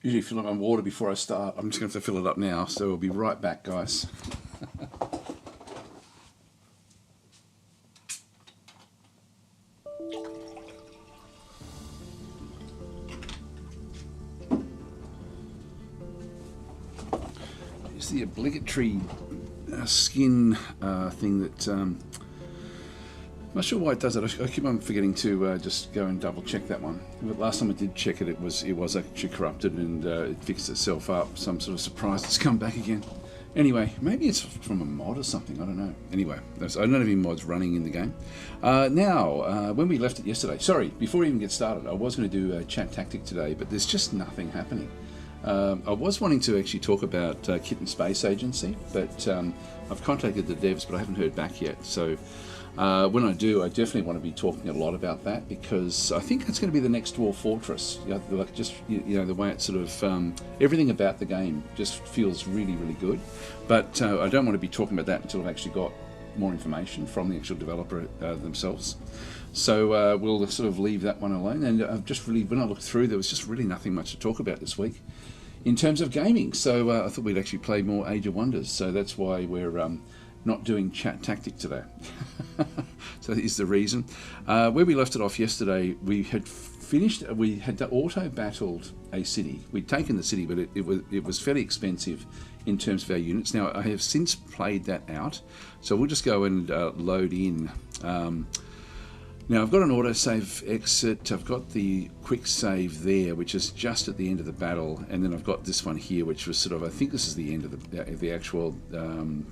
Usually fill up my water before I start. I'm just going to have to fill it up now, so we'll be right back, guys. Here's the obligatory skin thing that... I'm not sure why it does it. I keep on forgetting to just go and double check that one. But last time I did check it, it was actually corrupted and it fixed itself up. So I'm sort of surprised it's come back again. Anyway, maybe it's from a mod or something. I don't know. Anyway, I don't have any mods running in the game. Now, when we left it yesterday, sorry, before we even get started, I was going to do a chat tactic today, but there's just nothing happening. I was wanting to actually talk about Kitten Space Agency, but I've contacted the devs, but I haven't heard back yet. So when I do, I definitely want to be talking a lot about that, because I think that's going to be the next Dwarf Fortress. Like just the way it's sort of everything about the game just feels really, really good. But I don't want to be talking about that until I've actually got more information from the actual developer themselves. So we'll sort of leave that one alone. And I've just really, when I looked through, there was just really nothing much to talk about this week in terms of gaming. So I thought we'd actually play more Age of Wonders. So that's why we're not doing chat tactic today. So that is the reason. Where we left it off yesterday, we had finished, we had auto battled a city. We'd taken the city, but it was fairly expensive in terms of our units. Now I have since played that out, so we'll just go and load in. Now I've got an autosave exit, I've got the quick save there, which is just at the end of the battle, and then I've got this one here, which was sort of, I think this is the end of the actual,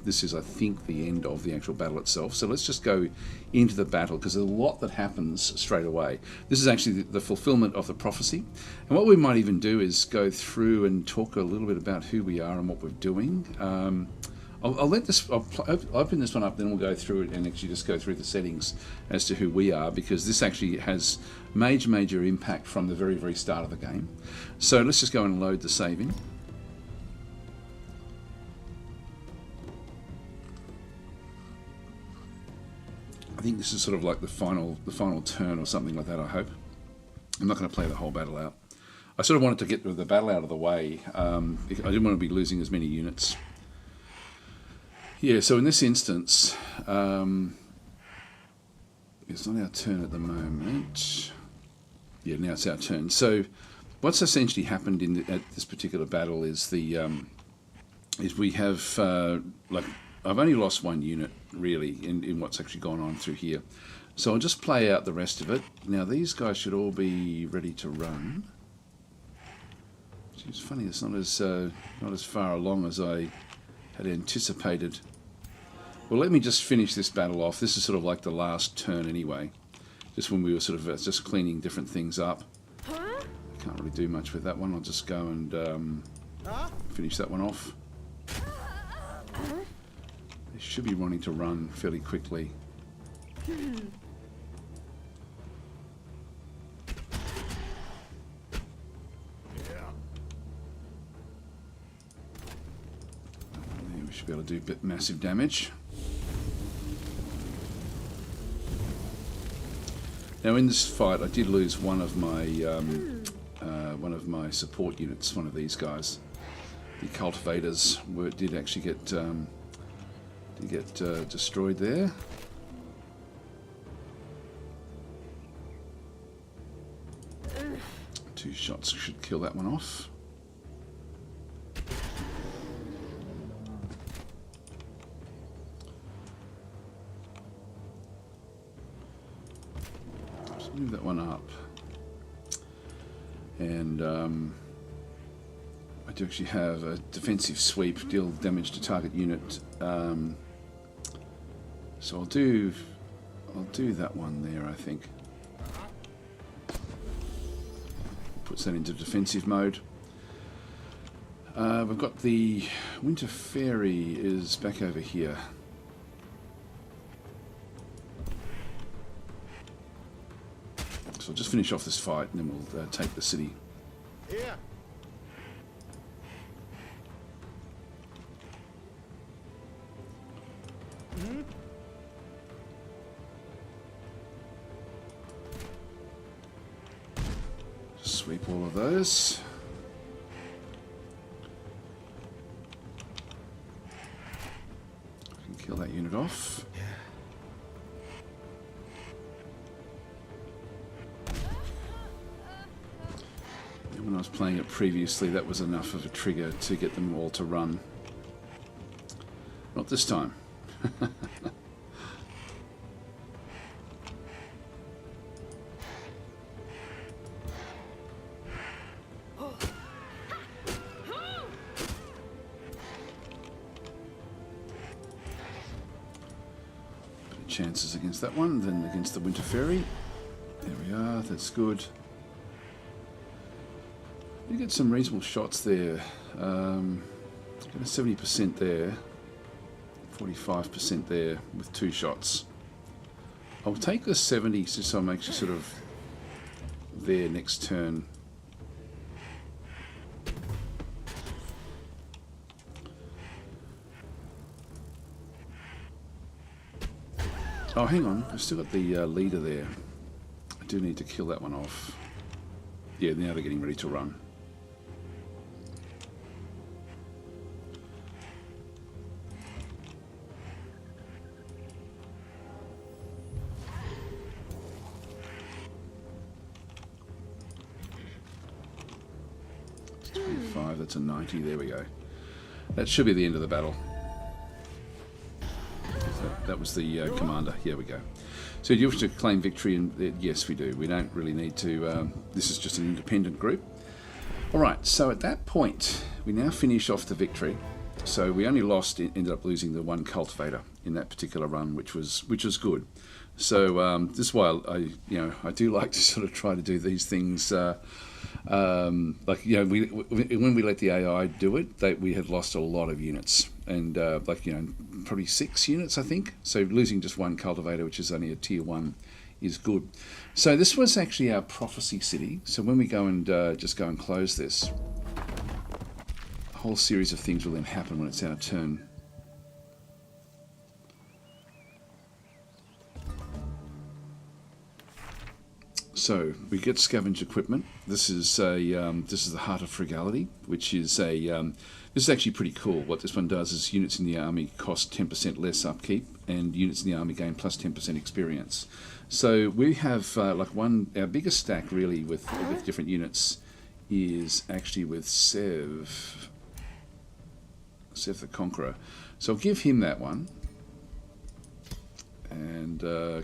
this is I think the end of the actual battle itself. So let's just go into the battle, because there's a lot that happens straight away. This is actually the fulfillment of the prophecy, and what we might even do is go through and talk a little bit about who we are and what we're doing. I'll open this one up, then we'll go through it and actually just go through the settings as to who we are, because this actually has major impact from the very, very start of the game. So let's just go and load the save in. I think this is sort of like the final turn or something like that, I hope. I'm not going to play the whole battle out. I sort of wanted to get the battle out of the way. I didn't want to be losing as many units. Yeah, so in this instance, it's not our turn at the moment. Yeah, now it's our turn. So what's essentially happened at this particular battle is is we have, like, I've only lost one unit, really, in what's actually gone on through here. So I'll just play out the rest of it. Now, these guys should all be ready to run. It's funny, it's not as far along as I had anticipated. Well, let me just finish this battle off. This is sort of like the last turn anyway. Just when we were sort of just cleaning different things up. I can't really do much with that one. I'll just go and finish that one off. They should be wanting to run fairly quickly. We should be able to do massive damage. Now in this fight, I did lose one of my support units. One of these guys, the cultivators, did actually get destroyed there. 2 shots should kill that one off. Move that one up, and I do actually have a defensive sweep, deal damage to target unit. So I'll do that one there. I think puts that into defensive mode. We've got the Winter Fairy is back over here. So I'll just finish off this fight and then we'll take the city. Yeah. Just sweep all of those. it off. And when I was playing it previously, that was enough of a trigger to get them all to run. Not this time. Chances against that one, then against the Winter Fairy. There we are, that's good. You get some reasonable shots there. Got a 70% there, 45% there with 2 shots. I'll take the 70 just so I'm actually sort of there next turn. Oh, hang on. I've still got the leader there. I do need to kill that one off. Yeah, now they're getting ready to run. It's 25, that's a 90. There we go. That should be the end of the battle. That was the commander. Here we go. So do you wish to claim victory? And yes, we do. We don't really need to. This is just an independent group. All right. So at that point, we now finish off the victory. So we only ended up losing the 1 cultivator in that particular run, which was good. So this is why I do like to sort of try to do these things. When we let the AI do it, we had lost a lot of units, and probably 6 units, I think. So losing just 1 cultivator, which is only a tier 1, is good. So this was actually our prophecy city. So when we go and just go and close this, a whole series of things will then happen when it's our turn. So we get scavenge equipment. This is the Heart of Frugality, which is this is actually pretty cool. What this one does is units in the army cost 10% less upkeep, and units in the army gain plus 10% experience. So we have our biggest stack really with different units is actually with Sev the Conqueror. So I'll give him that one and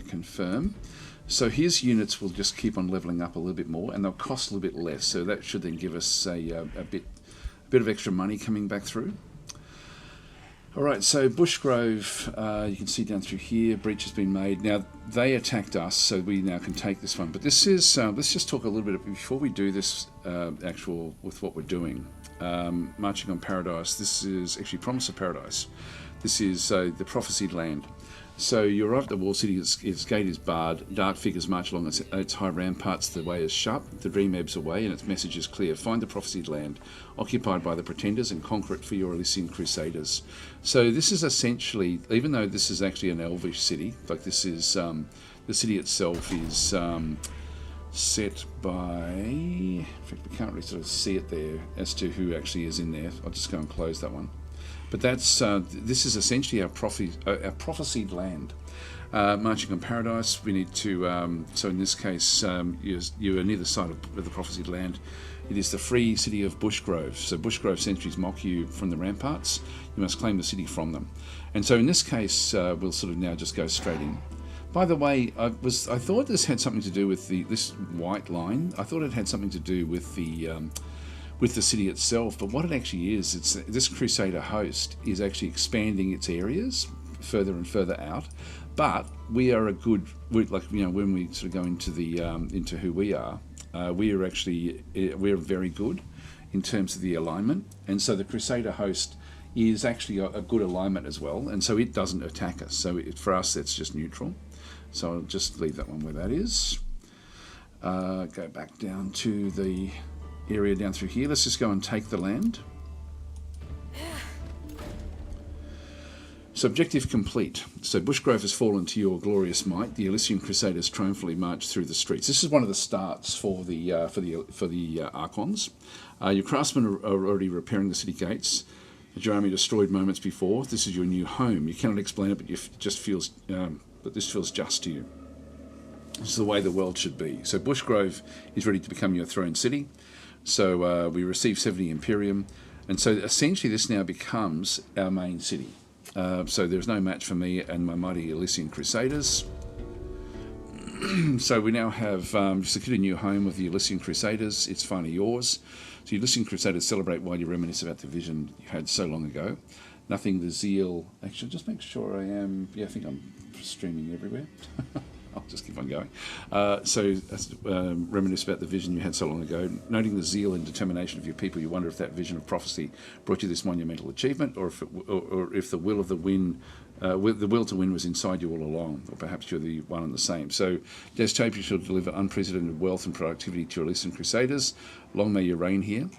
confirm. So his units will just keep on leveling up a little bit more, and they'll cost a little bit less. So that should then give us a bit of extra money coming back through. All right, so Bushgrove, you can see down through here, breach has been made. Now they attacked us, so we now can take this one. But this is let's just talk a little bit before we do this with what we're doing. Marching on Paradise. This is actually Promise of Paradise. This is the prophesied land. So you arrive at the wall city, its gate is barred, dark figures march along its high ramparts, the way is sharp, the dream ebbs away, and its message is clear. Find the prophesied land, occupied by the pretenders, and conquer it for your Elysian crusaders. So this is essentially, even though this is actually an elvish city, like this is, the city itself is set by, in fact we can't really sort of see it there as to who actually is in there. I'll just go and close that one. But that's this is essentially our prophesied land. Marching on Paradise, we need to, so in this case, you are near the site of the prophesied land. It is the free city of Bushgrove. So Bushgrove sentries mock you from the ramparts. You must claim the city from them. And so in this case, we'll sort of now just go straight in. By the way, I thought this had something to do with this white line. I thought it had something to do with the city itself, but what it actually is, it's this Crusader host is actually expanding its areas further and further out. But we are when we sort of go into the into who we are we're very good in terms of the alignment, and so the Crusader host is actually a good alignment as well, and so it doesn't attack us. So for us, that's just neutral. So I'll just leave that one where that is. Go back down to the area down through here. Let's just go and take the land. So objective complete. So Bushgrove has fallen to your glorious might. The Elysian Crusaders triumphantly march through the streets. This is one of the starts for the Archons. Your craftsmen are already repairing the city gates. Had your army destroyed moments before? This is your new home. You cannot explain it, but but this feels just to you. This is the way the world should be. So Bushgrove is ready to become your throne city. So we receive 70 Imperium. And so essentially this now becomes our main city. So there's no match for me and my mighty Elysian Crusaders. So we now have secured a new home with the Elysian Crusaders. It's finally yours. So Elysian Crusaders celebrate while you reminisce about the vision you had so long ago. Nothing the zeal... Actually, just make sure I am... Yeah, I think I'm streaming everywhere. I'll just keep on going. Reminisce about the vision you had so long ago. Noting the zeal and determination of your people, you wonder if that vision of prophecy brought you this monumental achievement, or if the will of the win, the will to win was inside you all along, or perhaps you're the one and the same. So, DasTactic shall deliver unprecedented wealth and productivity to your Elysian Crusaders. Long may you reign here.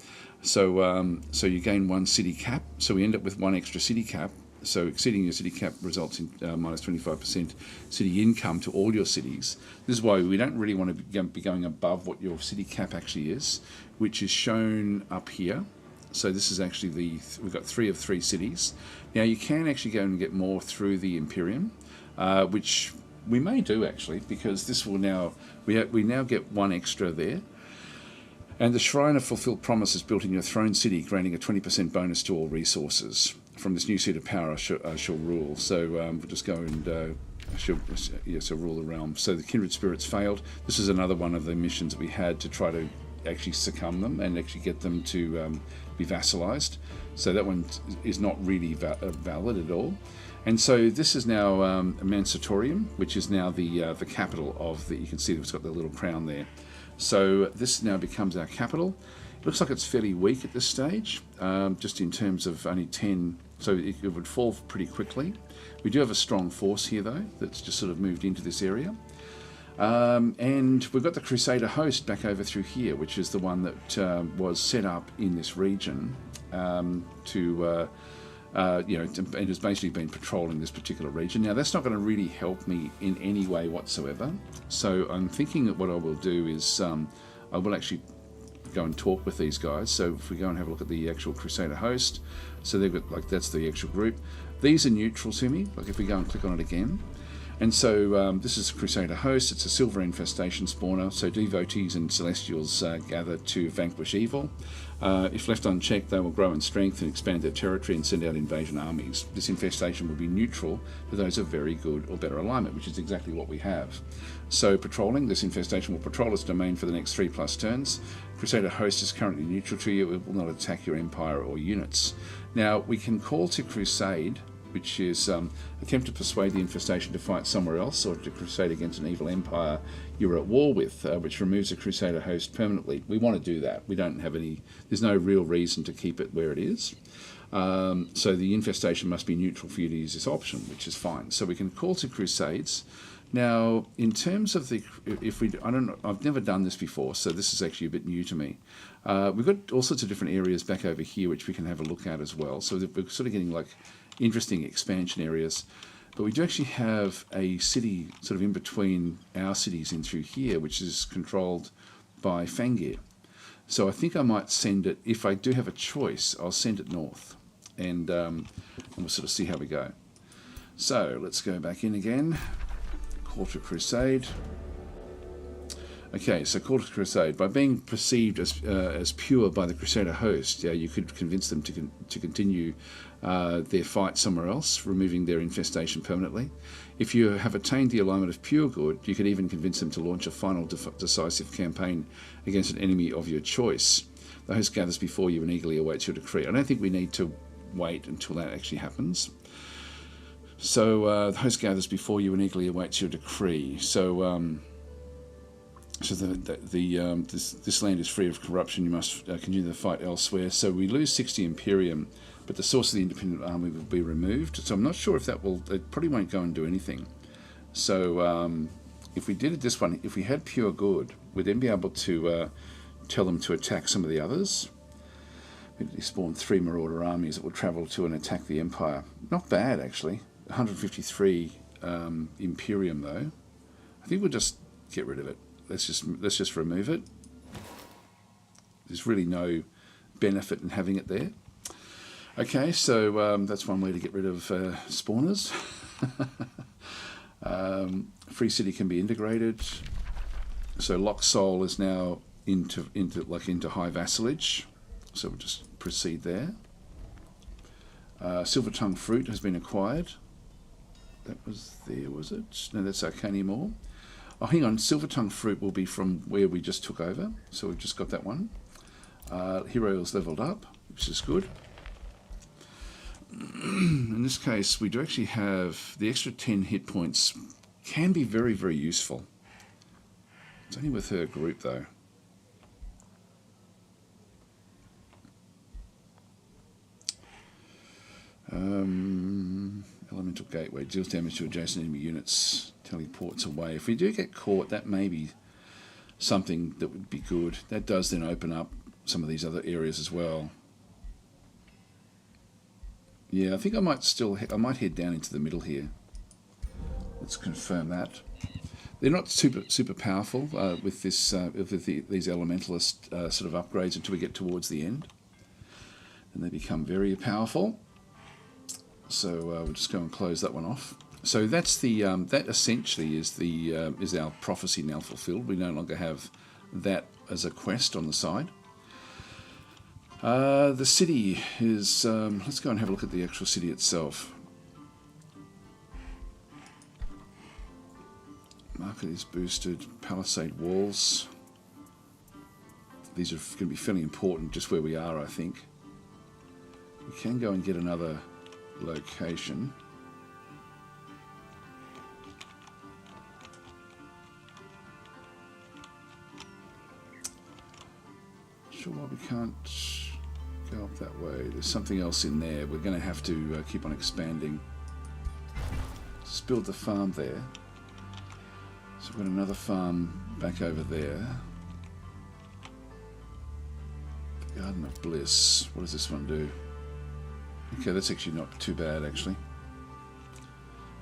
So you gain 1 city cap. So we end up with 1 extra city cap. So exceeding your city cap results in minus 25% city income to all your cities. This is why we don't really want to be going above what your city cap actually is, which is shown up here. So this is actually we've got 3 of 3 cities. Now you can actually go and get more through the Imperium, which we may do actually, because this will now, we now get 1 extra there. And the Shrine of Fulfilled Promise is built in your throne city, granting a 20% bonus to all resources. From this new seat of power, I shall rule. So we'll just go and so rule the realm. So the kindred spirits failed. This is another one of the missions that we had to try to actually succumb them and actually get them to be vassalized. So that one is not really valid at all. And so this is now Mansatorium, which is now the capital of the. You can see it's got the little crown there. So this now becomes our capital. It looks like it's fairly weak at this stage, just in terms of only 10. So it would fall pretty quickly. We do have a strong force here, though, that's just sort of moved into this area. And we've got the Crusader host back over through here, which is the one that was set up in this region and has basically been patrolling this particular region. Now, that's not going to really help me in any way whatsoever. So I'm thinking that what I will do is I will actually go and talk with these guys. So if we go and have a look at the actual Crusader host, so they've got, that's the actual group. These are neutral to me, if we go and click on it again. And so this is a Crusader host. It's a silver infestation spawner. So devotees and celestials gather to vanquish evil. If left unchecked, they will grow in strength and expand their territory and send out invasion armies. This infestation will be neutral to those of very good or better alignment, which is exactly what we have. So patrolling, this infestation will patrol its domain for the next 3+ turns. Crusader host is currently neutral to you. It will not attack your empire or units. Now, we can call to crusade, which is attempt to persuade the infestation to fight somewhere else or to crusade against an evil empire you're at war with, which removes a Crusader host permanently. We want to do that. We don't have there's no real reason to keep it where it is. So the infestation must be neutral for you to use this option, which is fine. So we can call to crusades. Now, in terms of I've never done this before, so this is actually a bit new to me. We've got all sorts of different areas back over here which we can have a look at as well. So we're sort of getting interesting expansion areas. But we do actually have a city sort of in between our cities in through here, which is controlled by Fangir. So I think I might send it, if I do have a choice, I'll send it north. And we'll sort of see how we go. So let's go back in again. Call to crusade. Okay, so call to crusade. By being perceived as pure by the Crusader host, you could convince them to continue their fight somewhere else, removing their infestation permanently. If you have attained the alignment of pure good, you could even convince them to launch a final decisive campaign against an enemy of your choice. The host gathers before you and eagerly awaits your decree. I don't think we need to wait until that actually happens. So the host gathers before you and eagerly awaits your decree. So this land is free of corruption. You must continue the fight elsewhere. So we lose 60 Imperium, but the source of the independent army will be removed. So I'm not sure if it probably won't go and do anything. So if we did this one, if we had pure good, we'd then be able to tell them to attack some of the others. We spawn 3 Marauder armies that will travel to and attack the Empire. Not bad, actually. 153 Imperium, though. I think we'll just get rid of it. Let's just remove it. There's really no benefit in having it there. Okay, so that's one way to get rid of spawners. Free City can be integrated. So Lock Soul is now into high vassalage. So we'll just proceed there. Silver Tongue Fruit has been acquired. That was there, was it? No, that's Arcanium Ore. Oh, hang on. Silver Tongue Fruit will be from where we just took over. So we've just got that one. Hero is leveled up, which is good. In this case, we do actually have the extra 10 hit points. Can be very, very useful. It's only with her group, though. Elemental Gateway deals damage to adjacent enemy units, teleports away. If we do get caught, that may be something that would be good. That does then open up some of these other areas as well. Yeah, I think I might head down into the middle here. Let's confirm that. They're not super powerful with this these elementalist sort of upgrades until we get towards the end, and they become very powerful. So we'll just go and close that one off. So that's the that essentially is our prophecy now fulfilled. We no longer have that as a quest on the side. The city is. Let's go and have a look at the actual city itself. Market is boosted. Palisade walls. These are going to be fairly important just where we are, I think. We can go and get another location. Sure why we can't go up that way. There's something else in there. We're going to have to keep on expanding. Just build the farm there. So we've got another farm back over there. The Garden of Bliss. What does this one do? Okay, that's actually not too bad, actually.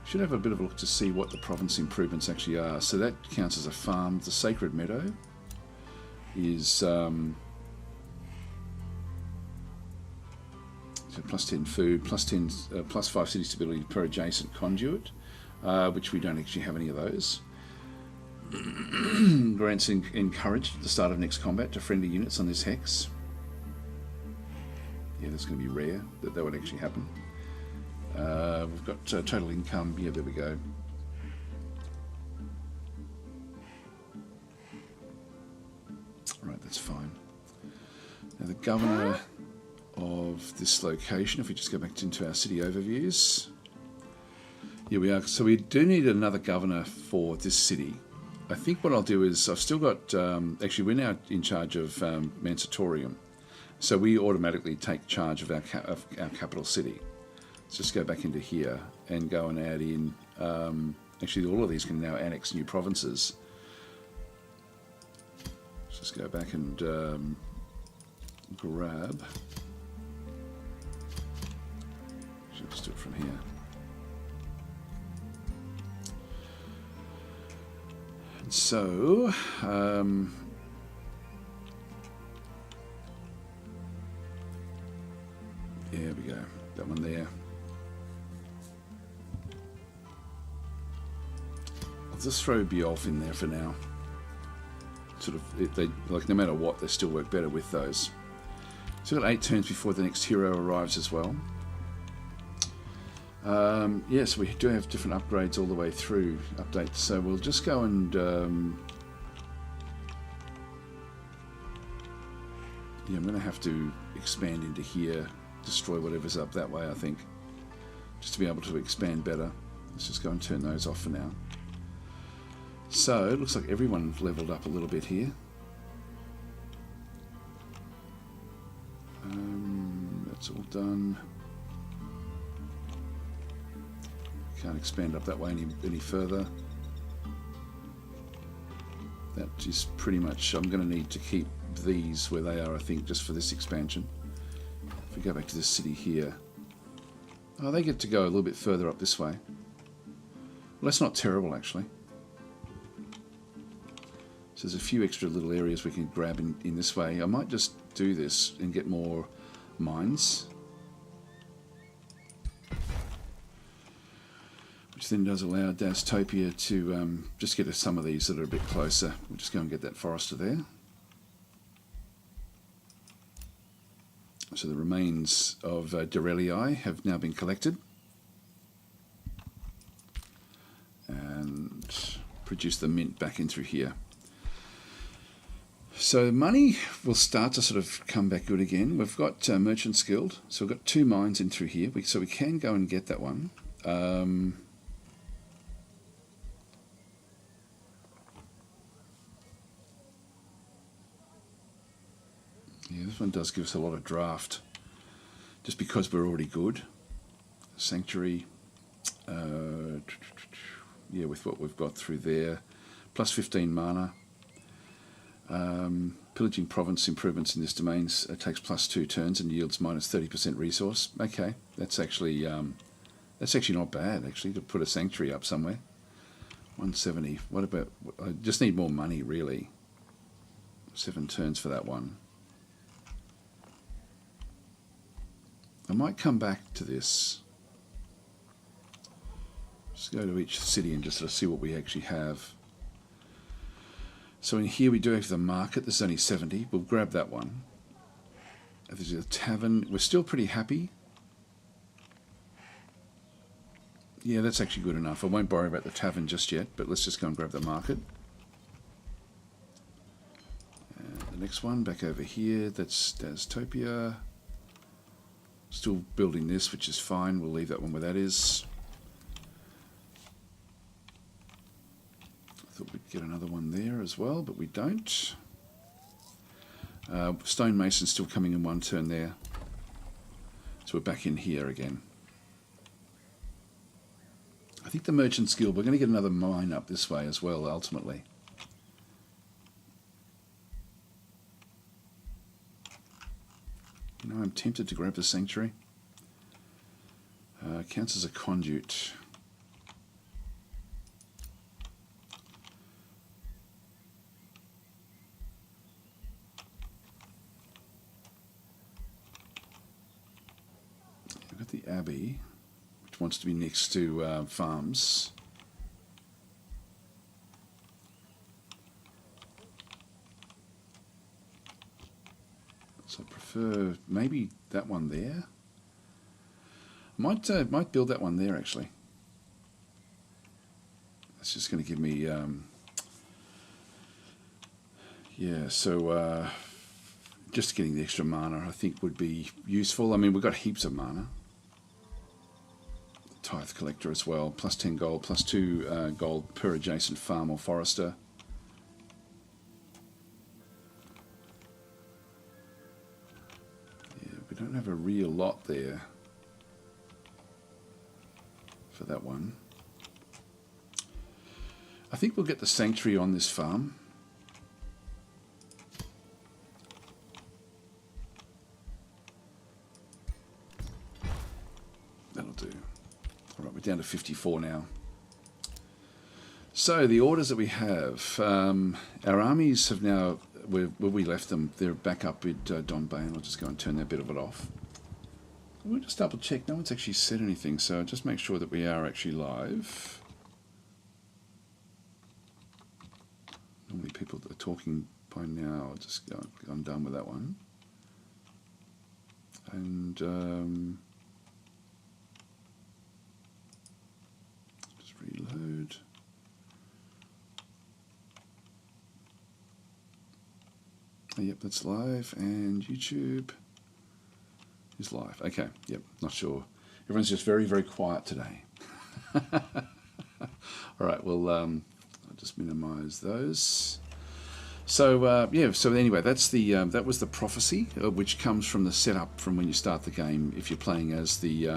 Should have a bit of a look to see what the province improvements actually are. So that counts as a farm. The Sacred Meadow is so plus 10 food, plus 5 city stability per adjacent conduit, which we don't actually have any of those. Grants encouraged at the start of next combat to friendly units on this hex. Yeah, that's going to be rare that would actually happen. We've got total income. Yeah, there we go. Right, that's fine. Now the governor of this location, if we just go back into our city overviews. Here we are. So we do need another governor for this city. I think what I'll do is I've still got, actually we're now in charge of Mansatorium. So we automatically take charge of our capital city. Let's just go back into here and go and add in, actually all of these can now annex new provinces. Let's just go back and grab, should just do it from here. And so, there we go, that one there. I'll just throw Beowulf in there for now. Sort of, they like no matter what, they still work better with those. So we've got 8 turns before the next hero arrives as well. Yes, we do have different upgrades all the way through updates. So we'll just go and yeah, I'm going to have to expand into here. Destroy whatever's up that way, I think, just to be able to expand better. Let's just go and turn those off for now. So it looks like everyone's leveled up a little bit here. That's all done. Can't expand up that way any further. That is pretty much, I'm going to need to keep these where they are, I think, just for this expansion. If we go back to this city here, oh, they get to go a little bit further up this way. Well, that's not terrible, actually. So there's a few extra little areas we can grab in this way. I might just do this and get more mines. which then does allow DasTopia to just get us some of these that are a bit closer. We'll just go and get that Forester there. So the remains of Dorelii have now been collected and produce the mint back in through here. So money will start to sort of come back good again. We've got Merchant's Guild, so we've got 2 mines in through here, so we can go and get that one. Yeah, this one does give us a lot of draft, just because we're already good. Sanctuary, yeah, with what we've got through there, plus 15 mana. Pillaging province improvements in this domain takes plus 2 turns and yields minus 30% resource. Okay, that's actually not bad actually to put a sanctuary up somewhere. 170. What about? I just need more money really. 7 turns for that one. I might come back to this. Just go to each city and just sort of see what we actually have. So in here we do have the market. There's only 70. We'll grab that one. There's a tavern. We're still pretty happy. Yeah, that's actually good enough. I won't worry about the tavern just yet, but let's just go and grab the market. And the next one back over here. That's DasTopia. Still building this, which is fine. We'll leave that one where that is. I thought we'd get another one there as well, but we don't. Stonemason's still coming in 1 turn there. So we're back in here again. I think the Merchant's Guild, we're going to get another mine up this way as well, ultimately. You know, I'm tempted to grab the Sanctuary. Counts as a conduit. We've got the Abbey, which wants to be next to farms. So I prefer maybe that one there. Might build that one there actually. That's just going to give me yeah. So just getting the extra mana I think would be useful. I mean we've got heaps of mana. Tithe collector as well. Plus 10 gold, plus 2 gold per adjacent farm or forester. We don't have a real lot there for that one. I think we'll get the sanctuary on this farm. That'll do. All right, we're down to 54 now. So the orders that we have, our armies have now, where we left them, they're back up with Donbane. I'll just go and turn that bit of it off. We'll just double check. No one's actually said anything, so just make sure that we are actually live. Normally people that are talking by now, I'll just go, I'm done with that one. And just reload. Yep, that's live, and YouTube is live. Okay, yep, not sure. Everyone's just very, very quiet today. All right, well, I'll just minimize those. So, yeah, so anyway, that's the that was the prophecy, which comes from the setup from when you start the game. If you're playing as the,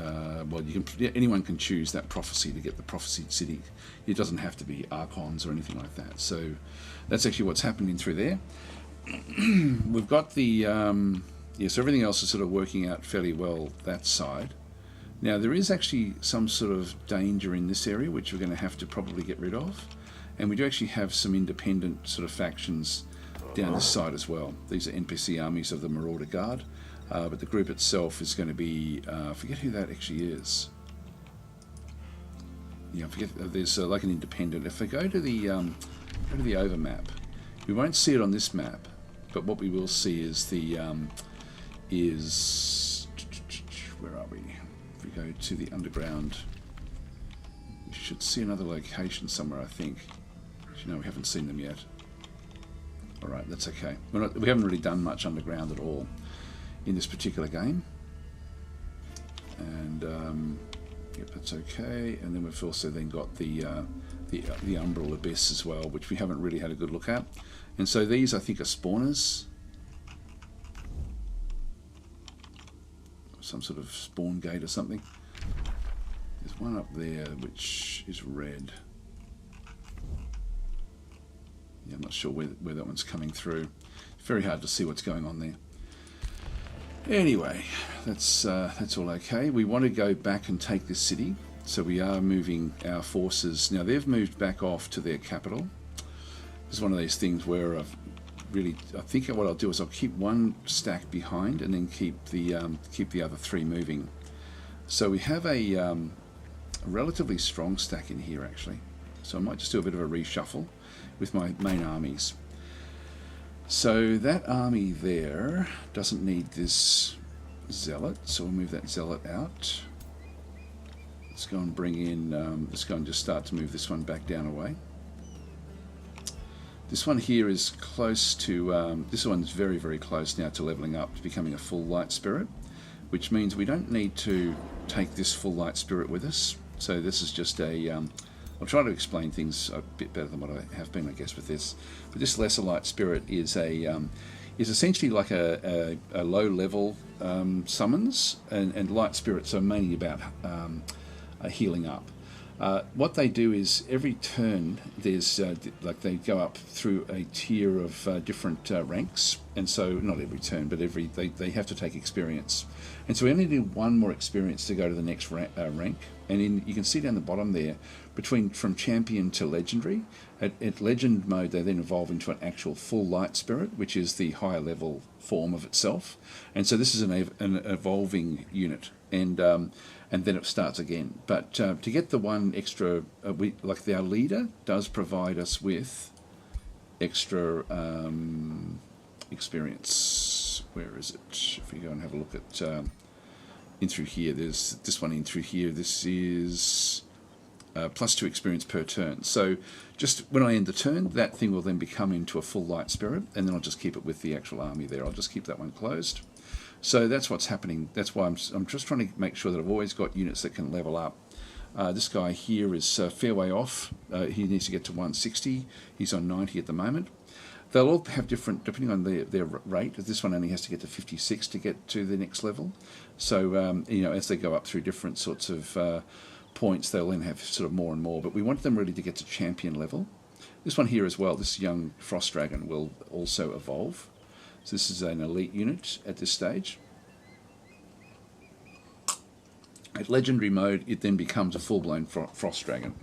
well, you can, anyone can choose that prophecy to get the prophecy city. It doesn't have to be archons or anything like that. So that's actually what's happening through there. We've got the yeah, so everything else is sort of working out fairly well that side. Now there is actually some sort of danger in this area which we're going to have to probably get rid of, and we do actually have some independent sort of factions down this side as well. These are NPC armies of the Marauder Guard, but the group itself is going to be I forget who that actually is. I forget. There's like an independent. If I go to the over map, we won't see it on this map, but what we will see is the where are we? If we go to the underground, we should see another location somewhere, I think. No, we haven't seen them yet. All right, that's okay. We haven't really done much underground at all in this particular game, and yep, that's okay. And then we've also then got the Umbral Abyss as well, which we haven't really had a good look at. And so these, I think, are spawners. Some sort of spawn gate or something. There's one up there which is red. Yeah, I'm not sure where that one's coming through. Very hard to see what's going on there. Anyway, that's all okay. We want to go back and take this city, so we are moving our forces. Now they've moved back off to their capital. This is one of these things where I think what I'll do is I'll keep one stack behind and then keep the other three moving. So we have a relatively strong stack in here actually. So I might just do a bit of a reshuffle with my main armies. So that army there doesn't need this zealot, so we'll move that zealot out. Let's go and bring in, let's go and just start to move this one back down away. This one here is close to, this one's very, very close now to leveling up, to becoming a full light spirit, which means we don't need to take this full light spirit with us. So this is just a, I'll try to explain things a bit better than what I have been, I guess, with this. But this lesser light spirit is essentially like a low level summons, and light spirits are mainly about healing up. What they do is every turn there's like they go up through a tier of different ranks, and so not every turn, but they have to take experience, and so we only need one more experience to go to the next rank. And you can see down the bottom there, from champion to legendary. At legend mode, they then evolve into an actual full light spirit, which is the higher level form of itself. And so this is an evolving unit, and then it starts again. But to get the one extra, our leader does provide us with extra experience. Where is it? If we go and have a look at in through here, there's this one in through here. This is +2 experience per turn. So just when I end the turn, that thing will then become into a full light spirit, and then I'll just keep it with the actual army there. I'll just keep that one closed. So that's what's happening. That's why I'm just trying to make sure that I've always got units that can level up. This guy here is a fair way off. He needs to get to 160. He's on 90 at the moment. They'll all have different, depending on their rate. This one only has to get to 56 to get to the next level. So, as they go up through different sorts of points, they'll then have sort of more and more. But we want them really to get to champion level. This one here as well, this young Frost Dragon, will also evolve. So this is an elite unit at this stage. At legendary mode, it then becomes a full-blown Frost Dragon.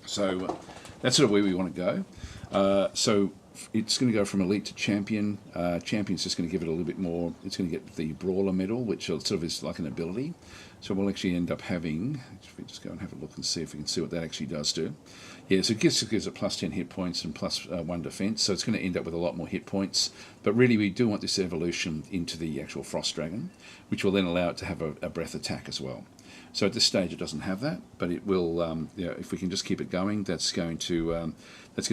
So that's sort of where we want to go. So it's going to go from elite to champion. Champion's just going to give it a little bit more. It's going to get the brawler medal, which sort of is like an ability. So we'll actually end up having, if we just go and have a look and see if we can see what that actually does do. Yeah, so it gives it +10 hit points and +1 defense. So it's going to end up with a lot more hit points. But really, we do want this evolution into the actual Frost Dragon, which will then allow it to have a breath attack as well. So at this stage, it doesn't have that, but it will. If we can just keep it going, that's going to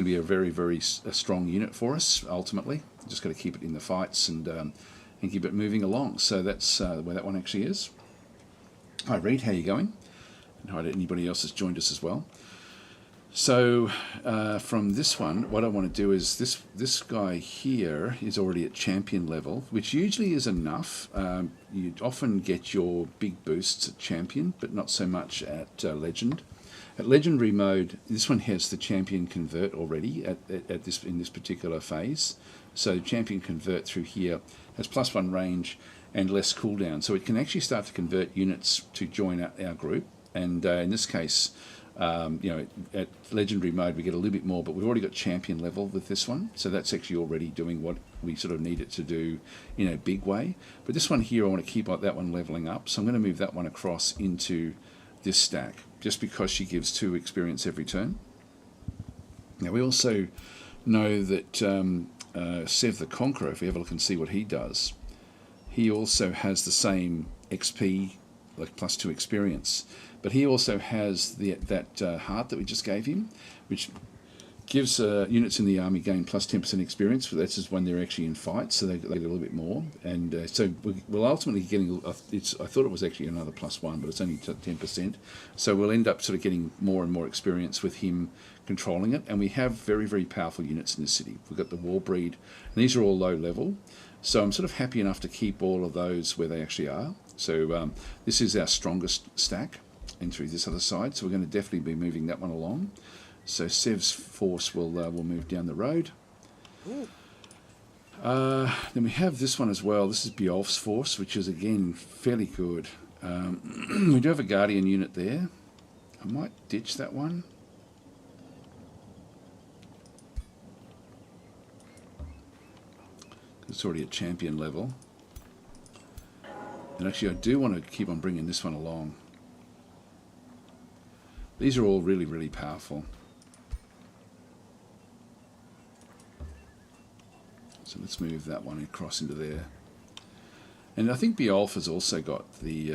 be a very, very strong unit for us. Ultimately, just got to keep it in the fights and keep it moving along. So that's where that one actually is. Hi, Reed. How are you going? And hi to anybody else that's joined us as well. So from this one, what I want to do is this guy here is already at champion level, which usually is enough. You'd often get your big boosts at champion, but not so much at legend. At legendary mode, this one has the champion convert already in this particular phase. So champion convert through here has +1 range and less cooldown. So it can actually start to convert units to join our group. And in this case, at legendary mode we get a little bit more, but we've already got champion level with this one, so that's actually already doing what we sort of need it to do in a big way. But this one here, I want to keep that one leveling up, so I'm going to move that one across into this stack, just because she gives 2 experience every turn. Now we also know that Sev the Conqueror, if we have a look and see what he does, he also has the same XP, like +2 experience, but he also has that heart that we just gave him, which gives units in the army gain +10% experience. But that's just when they're actually in fight, so they get a little bit more. And so we'll ultimately getting. I thought it was actually another +1, but it's only 10%. So we'll end up sort of getting more and more experience with him controlling it. And we have very, very powerful units in this city. We've got the Warbreed, and these are all low level. So I'm sort of happy enough to keep all of those where they actually are. So this is our strongest stack, and through this other side. So we're going to definitely be moving that one along. So Sev's force will move down the road. Then we have this one as well. This is Beowulf's force, which is again fairly good. We do have a Guardian unit there. I might ditch that one. It's already at champion level. And actually I do want to keep on bringing this one along. These are all really, really powerful. So let's move that one across into there. And I think Beowulf has also got the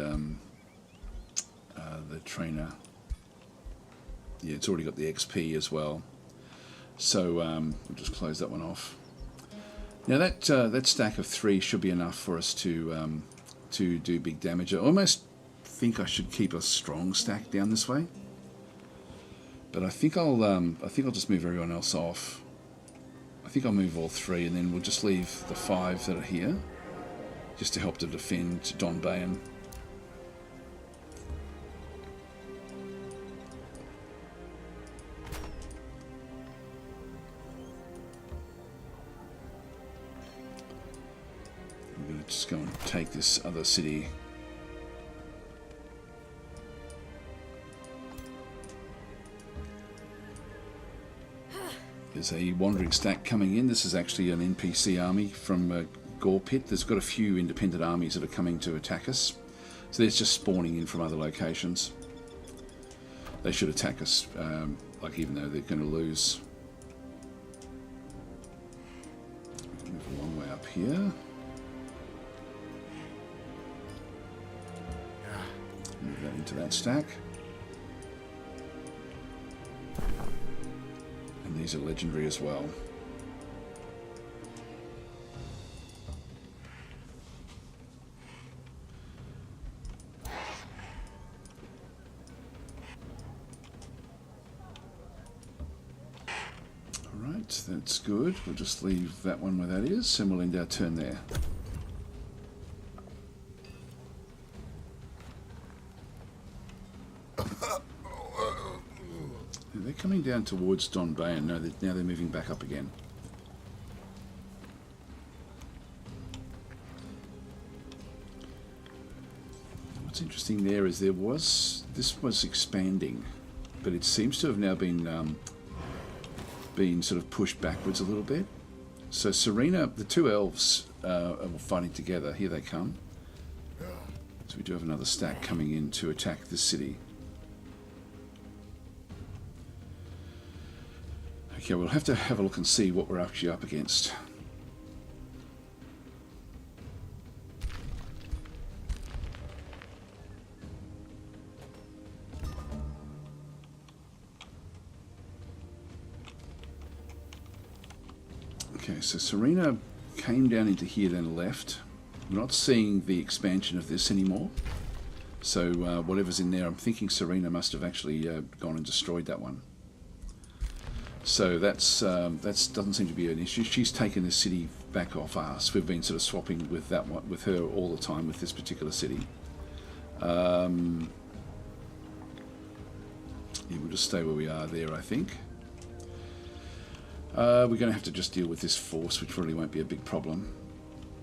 trainer. Yeah, it's already got the XP as well. So we'll just close that one off. Now that stack of 3 should be enough for us to do big damage. I almost think I should keep a strong stack down this way, but I think I'll just move everyone else off. I think I'll move all 3, and then we'll just leave the 5 that are here, just to help to defend Donbayan. We're going to just go and take this other city. There's a wandering stack coming in. This is actually an NPC army from Gore Pit. There's got a few independent armies that are coming to attack us. So they're just spawning in from other locations. They should attack us, like even though they're going to lose. Move a long way up here. Move that into that stack. And these are legendary as well. Alright, that's good. We'll just leave that one where that is, and we'll end our turn there. They're coming down towards Donbayan. No, now they're moving back up again. What's interesting there is this was expanding, but it seems to have now been sort of pushed backwards a little bit. So Serena, the 2 elves are fighting together. Here they come. So we do have another stack coming in to attack the city. Okay, we'll have to have a look and see what we're actually up against. Okay, so Serena came down into here, then left. We're not seeing the expansion of this anymore. So whatever's in there, I'm thinking Serena must have actually gone and destroyed that one. So that doesn't seem to be an issue. She's taken the city back off us. We've been sort of swapping with that one, with her all the time with this particular city. Yeah, we'll just stay where we are there, I think. We're going to have to just deal with this force, which really won't be a big problem.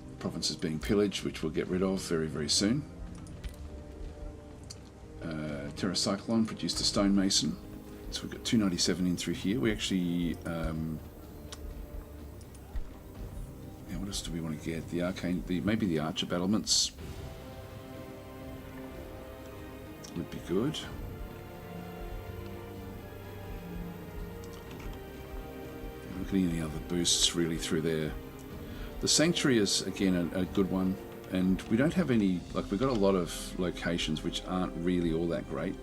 The province is being pillaged, which we'll get rid of very, very soon. Terra Cyclone produced a stonemason. So we've got 297 in through here. We actually, yeah, what else do we want to get? The arcane, maybe the archer battlements. would be good. Not getting any other boosts really through there. The Sanctuary is again a good one, and we don't have any, like we've got a lot of locations which aren't really all that great.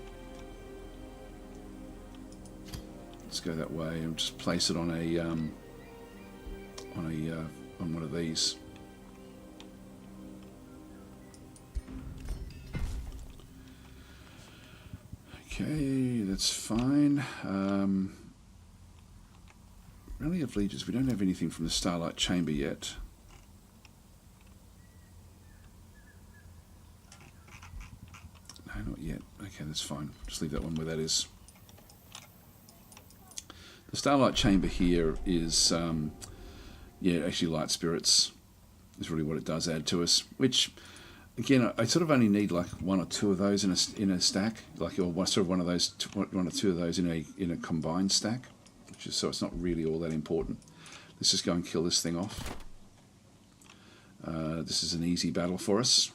Let's go that way and just place it on one of these. Okay, that's fine. Rally of Legions, we don't have anything from the Starlight Chamber yet. No, not yet. Okay, that's fine. Just leave that one where that is. The Starlight Chamber here is, yeah, actually Light Spirits is really what it does add to us, which, again, I sort of only need like one or two of those in a stack, like, or sort of one or two of those in a combined stack, which is, so it's not really all that important. Let's just go and kill this thing off. This is an easy battle for us.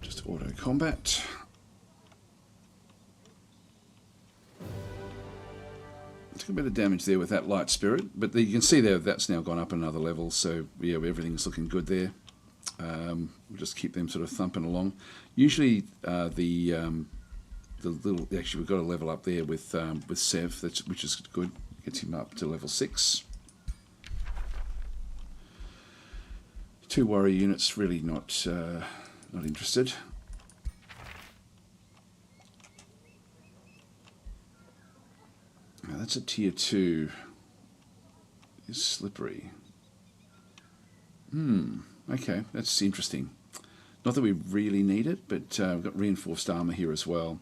Just auto combat. Took a bit of damage there with that Light Spirit, but you can see there that's now gone up another level, so yeah, everything's looking good there. We'll just keep them sort of thumping along. Usually the little, actually we've got a level up there with Sev, which is good, gets him up to level 6. 2 warrior units, really not interested. Now that's a tier 2. It's slippery. Okay, that's interesting. Not that we really need it, but we've got reinforced armor here as well.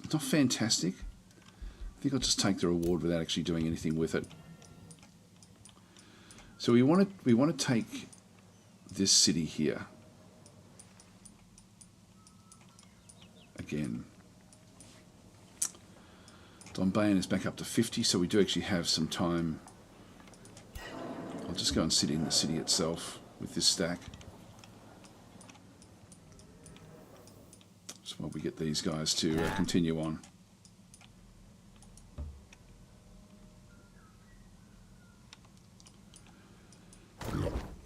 It's not fantastic. I think I'll just take the reward without actually doing anything with it. So we want to take this city here. Again. Donbayan is back up to 50, so we do actually have some time. I'll just go and sit in the city itself with this stack. So while we get these guys to continue on.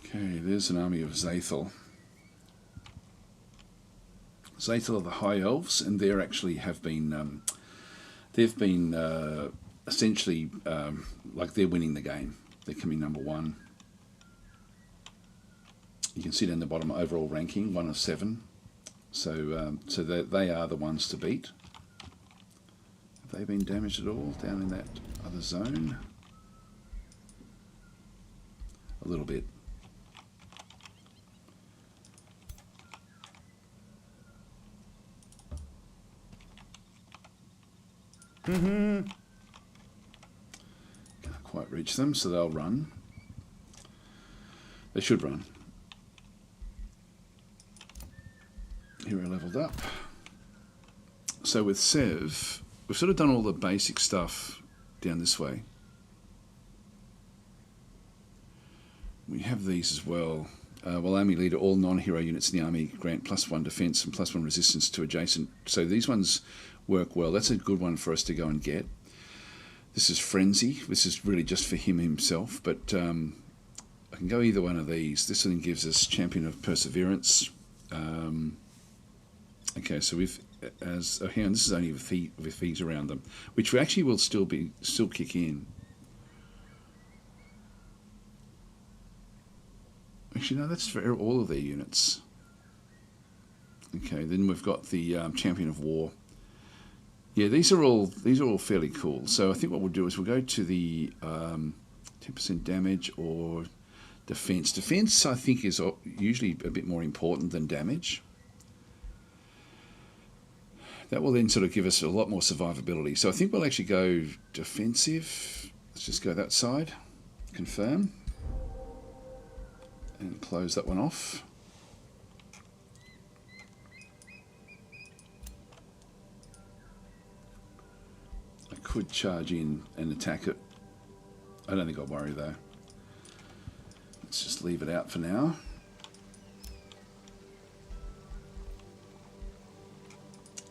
Okay, there's an army of Zathel. Zathel are the High Elves, and they actually have been... they've been essentially like they're winning the game. They're coming number 1. You can see down the bottom overall ranking, 1 of 7. So so they are the ones to beat. Have they been damaged at all down in that other zone? A little bit. Can't quite reach them, so they'll run. They should run. Hero leveled up. So with Sev, we've sort of done all the basic stuff down this way. We have these as well. Well, Army Leader, all non-hero units in the army grant +1 defense and +1 resistance to adjacent. So these ones work well. That's a good one for us to go and get. This is Frenzy. This is really just for him himself, but I can go either one of these. This one gives us Champion of Perseverance. Okay, so we've hang on, this is only with thieves around them, which we actually will still kick in. Actually, no, that's for all of their units. Okay, then we've got the Champion of War. Yeah, these are all fairly cool. So I think what we'll do is we'll go to the 10% damage or defense. Defense, I think, is usually a bit more important than damage. That will then sort of give us a lot more survivability. So I think we'll actually go defensive. Let's just go that side. Confirm. And close that one off. I could charge in and attack it. I don't think I'll worry though. Let's just leave it out for now.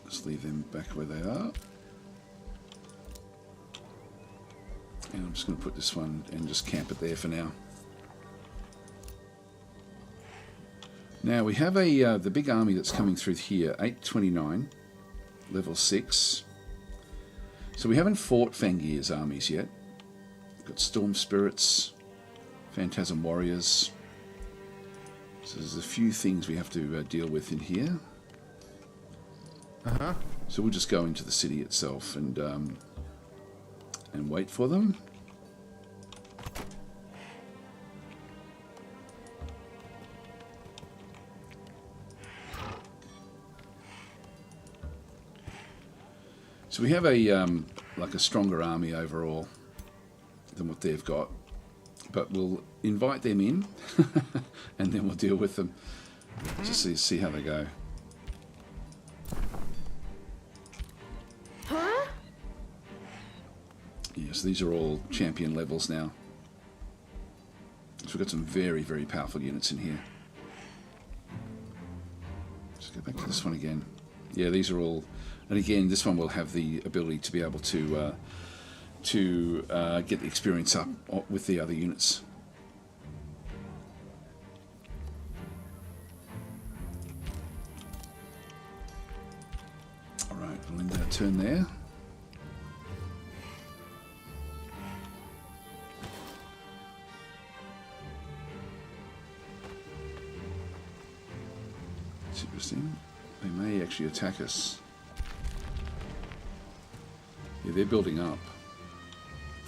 Let's leave them back where they are. And I'm just going to put this one and just camp it there for now. Now we have the big army that's coming through here, 829, level 6. So we haven't fought Fangir's armies yet. We've got Storm Spirits, Phantasm Warriors. So there's a few things we have to deal with in here. So we'll just go into the city itself and wait for them. So we have a like a stronger army overall than what they've got, but we'll invite them in and then we'll deal with them just to see how they go. Yes, these are all champion levels now. So we've got some very, very powerful units in here. Let's go back to this one again. Yeah, these are all, and again, this one will have the ability to be able to get the experience up with the other units. All right, we'll end our turn there. It's interesting. They may actually attack us. Yeah, they're building up.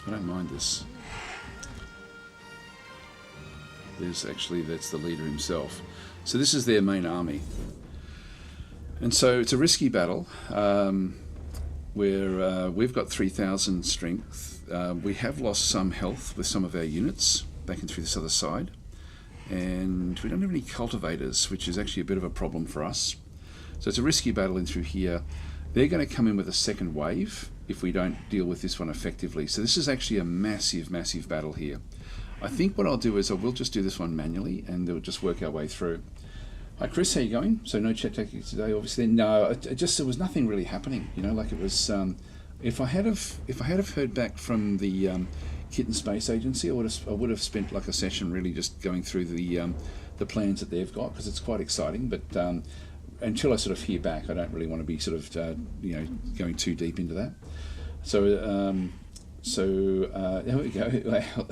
I don't mind this. That's the leader himself. So this is their main army. And so it's a risky battle where we've got 3,000 strength. We have lost some health with some of our units back and through this other side. And we don't have any cultivators, which is actually a bit of a problem for us. So it's a risky battle in through here. They're going to come in with a second wave if we don't deal with this one effectively. So this is actually a massive, massive battle here. I think what I'll do is I will just do this one manually and we'll just work our way through. Hi Chris, how you going? So no chat tactics today, obviously. No, there was nothing really happening. You know, like it was. If I had have heard back from the Kitten Space Agency, I would have spent like a session really just going through the plans that they've got, because it's quite exciting. But until I sort of hear back, I don't really want to be sort of going too deep into that. So there we go.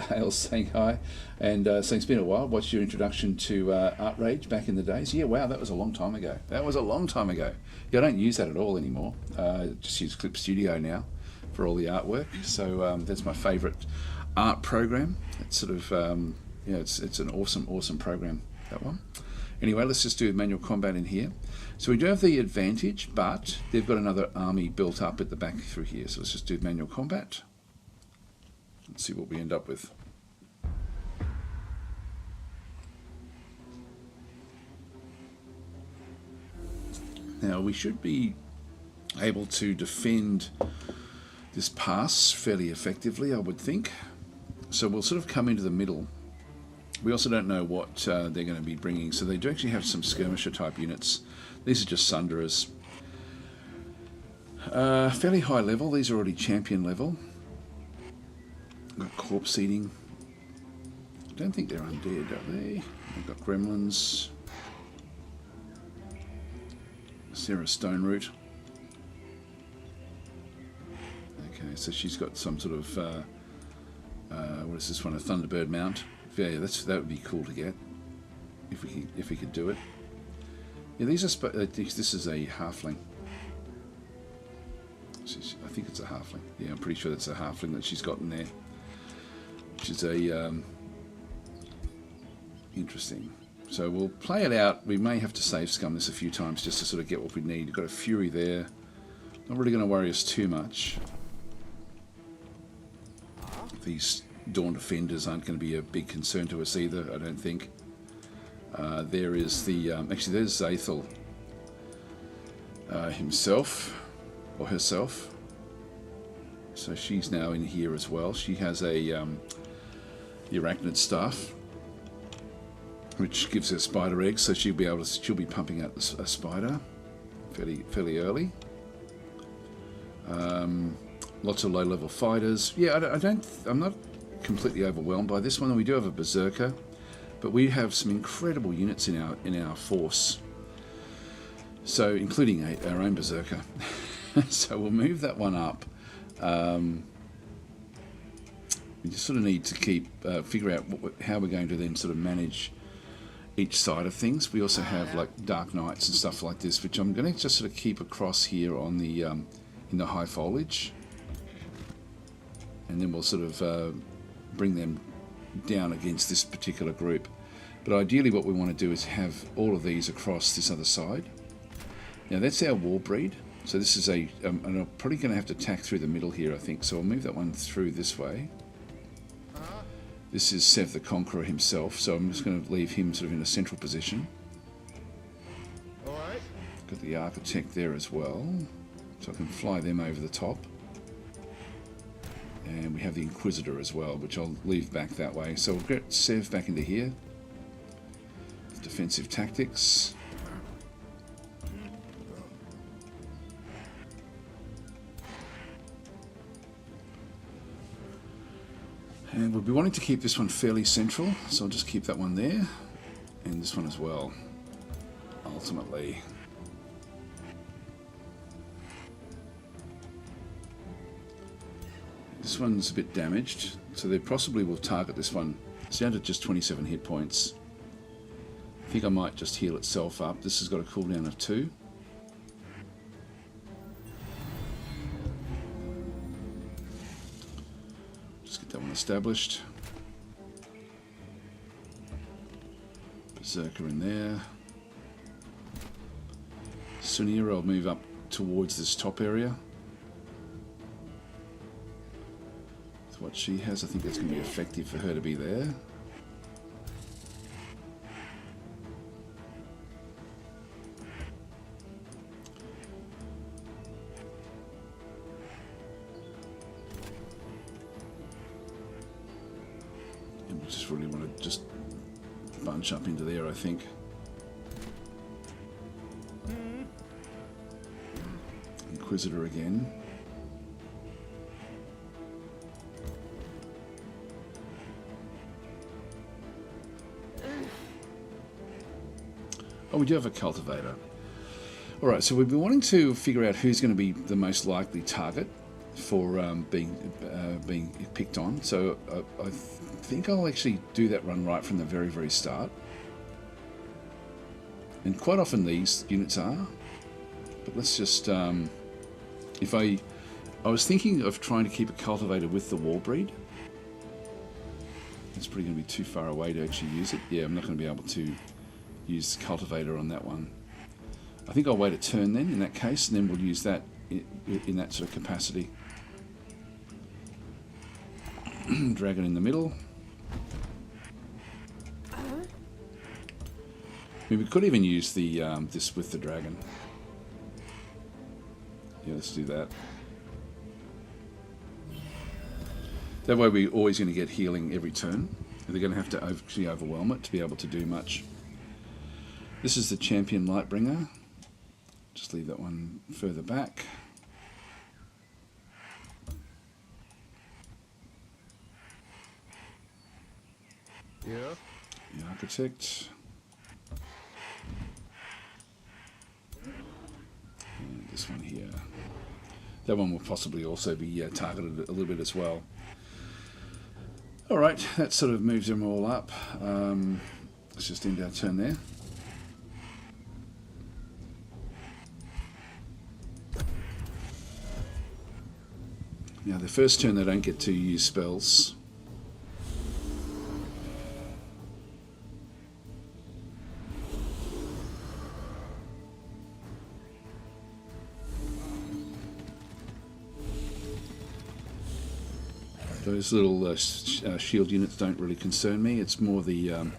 Hale's saying hi, and saying it's been a while. What's your introduction to Art Rage back in the days? Yeah, wow, that was a long time ago. That was a long time ago. Yeah, I don't use that at all anymore. Just use Clip Studio now for all the artwork. So that's my favourite art program. It's sort of it's an awesome program, that one. Anyway, let's just do manual combat in here. So we do have the advantage, but they've got another army built up at the back through here. So let's just do manual combat. Let's see what we end up with. Now we should be able to defend this pass fairly effectively, I would think. So we'll sort of come into the middle. We also don't know what they're going to be bringing. So they do actually have some skirmisher type units. These are just Sunderers. Fairly high level. These are already champion level. Got corpse eating. I don't think they're undead, are they? They've got gremlins. Sarah Stoneroot. Okay, so she's got some sort of what is this one? A Thunderbird mount. Yeah, that would be cool to get if we could do it. Yeah, these are this is a halfling. I think it's a halfling. Yeah, I'm pretty sure that's a halfling that she's got in there, which is a interesting. So we'll play it out. We may have to save scum this a few times just to sort of get what we need. We've got a Fury there. Not really going to worry us too much. These Dawn Defenders aren't going to be a big concern to us either, I don't think. There is the... actually, there's Zathel himself, or herself. So she's now in here as well. She has a the Arachnid staff. which gives her spider eggs, so she'll be pumping out a spider fairly early. Lots of low-level fighters. Yeah, I'm not completely overwhelmed by this one. We do have a berserker, but we have some incredible units in our force. So, including our own berserker. So we'll move that one up. We just sort of need to figure out how we're going to then sort of manage each side of things. We also have like dark nights and stuff like this, which I'm going to just sort of keep across here on the in the high foliage, and then we'll sort of bring them down against this particular group. But ideally, what we want to do is have all of these across this other side. Now that's our war breed. So this is and I'm probably going to have to attack through the middle here, I think. So I'll move that one through this way. This is Sev the Conqueror himself, so I'm just going to leave him sort of in a central position. Alright. Got the Architect there as well, so I can fly them over the top. And we have the Inquisitor as well, which I'll leave back that way. So we'll get Sev back into here. Defensive tactics. And we'll be wanting to keep this one fairly central, so I'll just keep that one there, and this one as well, ultimately. This one's a bit damaged, so they possibly will target this one. It's down to just 27 hit points. I think I might just heal itself up. This has got a cooldown of 2. That one established. Berserker in there. Sunira will move up towards this top area. With what she has, I think that's going to be effective for her to be there. Just really want to just bunch up into there, I think. Inquisitor again. Oh, we do have a cultivator. Alright, so we've been wanting to figure out who's going to be the most likely target for being picked on. So I think I'll actually do that run right from the very start. And quite often these units are. But let's just if I was thinking of trying to keep a cultivator with the war breed. It's probably going to be too far away to actually use it. Yeah, I'm not going to be able to use the cultivator on that one. I think I'll wait a turn then in that case, and then we'll use that in that sort of capacity. Dragon in the middle. I mean, we could even use the this with the dragon. Yeah, let's do that. That way we're always going to get healing every turn. And they're going to have to actually overwhelm it to be able to do much. This is the Champion Lightbringer. Just leave that one further back. Yeah. The Architect. And this one here. That one will possibly also be targeted a little bit as well. Alright, that sort of moves them all up. Let's just end our turn there. Now the first turn they don't get to use spells. Those little shield units don't really concern me. It's more the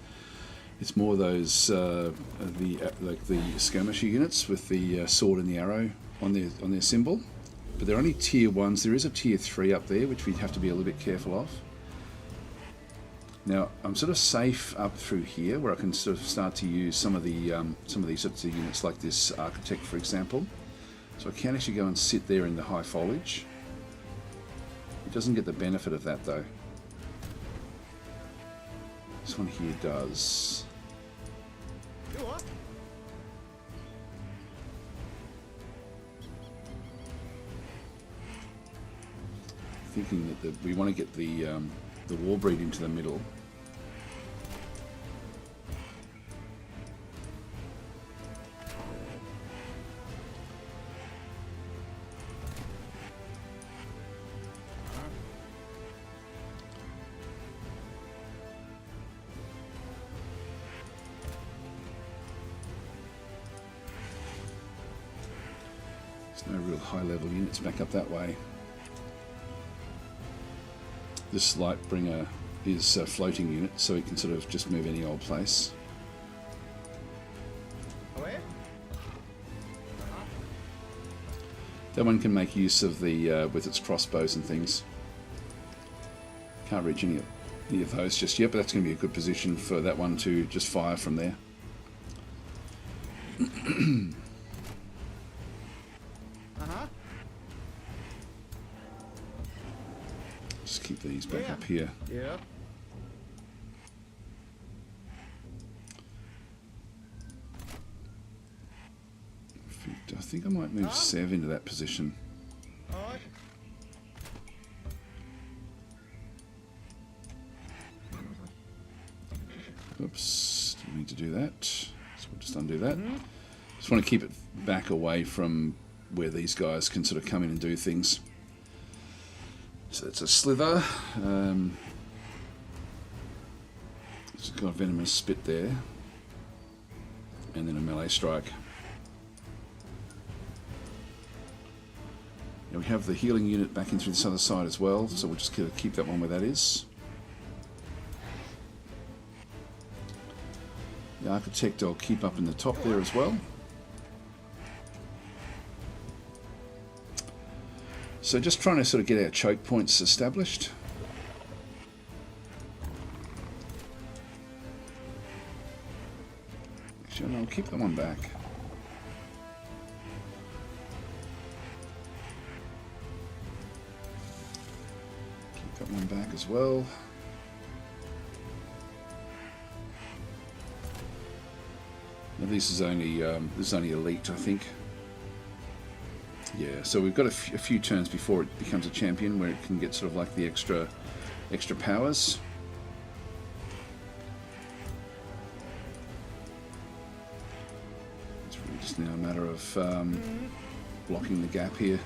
those like the skirmisher units with the sword and the arrow on their symbol. But they're only tier 1s. There is a tier 3 up there, which we'd have to be a little bit careful of. Now I'm sort of safe up through here, where I can sort of start to use some of these sorts of units, like this Architect, for example. So I can actually go and sit there in the high foliage. It doesn't get the benefit of that though. This one here does. Thinking that we want to get the Warbreed into the middle. There's no real high level units back up that way. This Lightbringer is a floating unit, so it can sort of just move any old place. That one can make use of the with its crossbows and things. Can't reach any of those just yet, but that's going to be a good position for that one to just fire from there. Just keep these back up here. Yeah. I think I might move Sev into that position. Oops, didn't mean to do that. So we'll just undo that. Just want to keep it back away from where these guys can sort of come in and do things. So it's a Slither. It's got a Venomous Spit there. And then a melee strike. Now we have the healing unit back in through this other side as well, so we'll just keep that one where that is. The Architect I'll keep up in the top there as well. So just trying to sort of get our choke points established. Actually, no, I'll keep that one back. Keep that one back as well. Now this is only elite, I think. Yeah, so we've got a few turns before it becomes a champion, where it can get sort of like the extra powers. It's really just now a matter of blocking the gap here.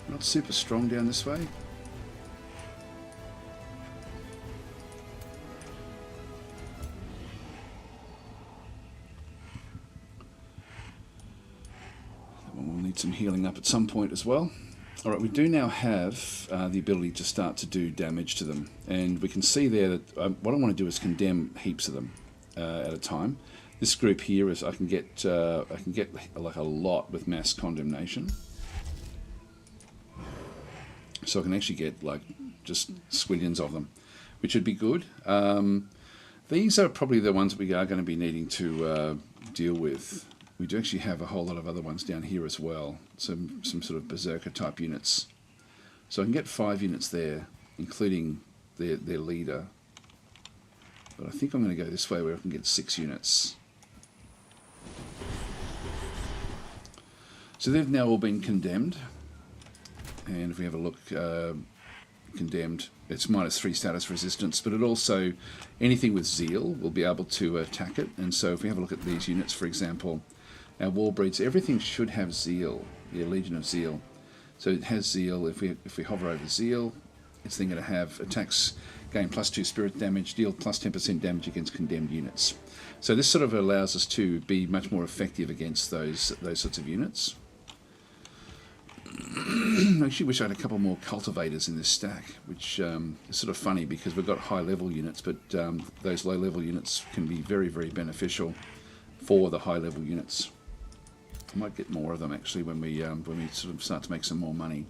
Not super strong down this way. Some healing up at some point as well. Alright, we do now have the ability to start to do damage to them, and we can see there that what I want to do is condemn heaps of them at a time. This group here is I can get like a lot with mass condemnation, so I can actually get like just squillions of them, which would be good. These are probably the ones we are going to be needing to deal with. We do actually have a whole lot of other ones down here as well, some sort of berserker type units. So I can get 5 units there, including their leader. But I think I'm going to go this way, where I can get 6 units. So they've now all been condemned. And if we have a look, condemned, it's -3 status resistance, but it also, anything with zeal will be able to attack it. And so if we have a look at these units, for example, our Warbreeds, everything should have zeal, the Legion of Zeal. So it has zeal. If we hover over zeal, it's then going to have attacks gain +2 spirit damage, deal +10% damage against condemned units. So this sort of allows us to be much more effective against those sorts of units. I actually wish I had a couple more cultivators in this stack, which is sort of funny because we've got high level units, but those low level units can be very, very beneficial for the high level units. I might get more of them actually when we sort of start to make some more money.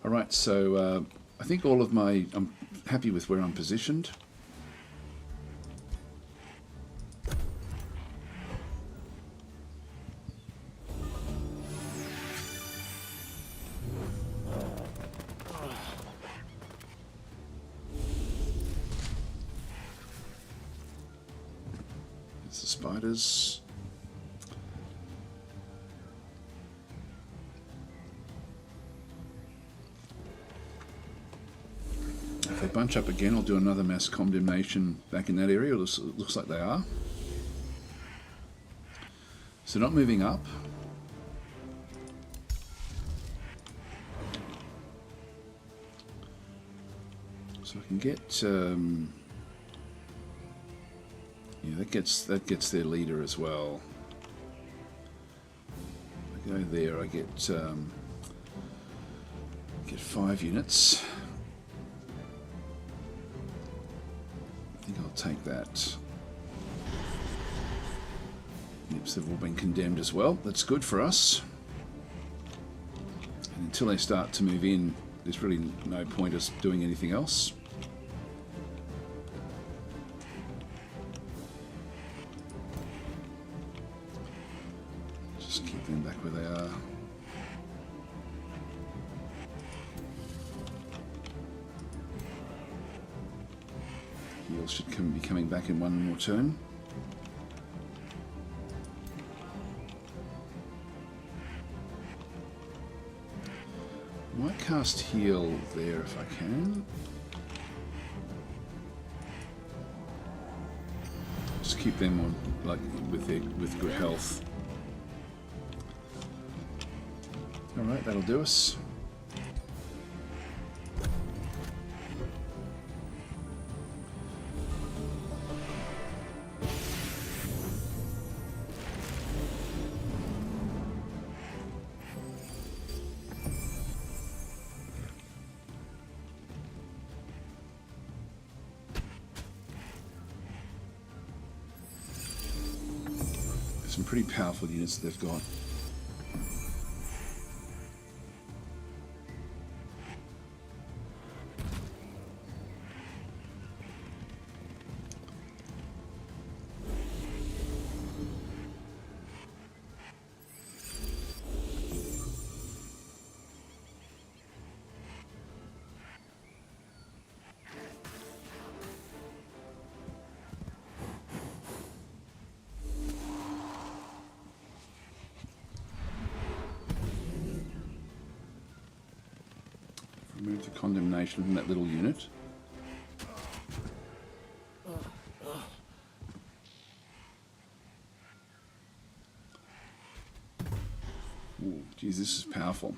All right, so I think all of my... I'm happy with where I'm positioned. There's the spiders. If they bunch up again, I'll do another mass condemnation back in that area. It looks like they are. So not moving up. So I can get... yeah, that gets their leader as well. I go there, I get 5 units. I think I'll take that. Yep, so they've all been condemned as well. That's good for us. And until they start to move in, there's really no point us doing anything else. Just keep them back where they are. Heals should be coming back in one more turn. Might cast heal there if I can. Just keep them on, like, with good health. All right, that'll do us. Some pretty powerful units they've got. Remove the condemnation from that little unit. Ooh, geez, this is powerful.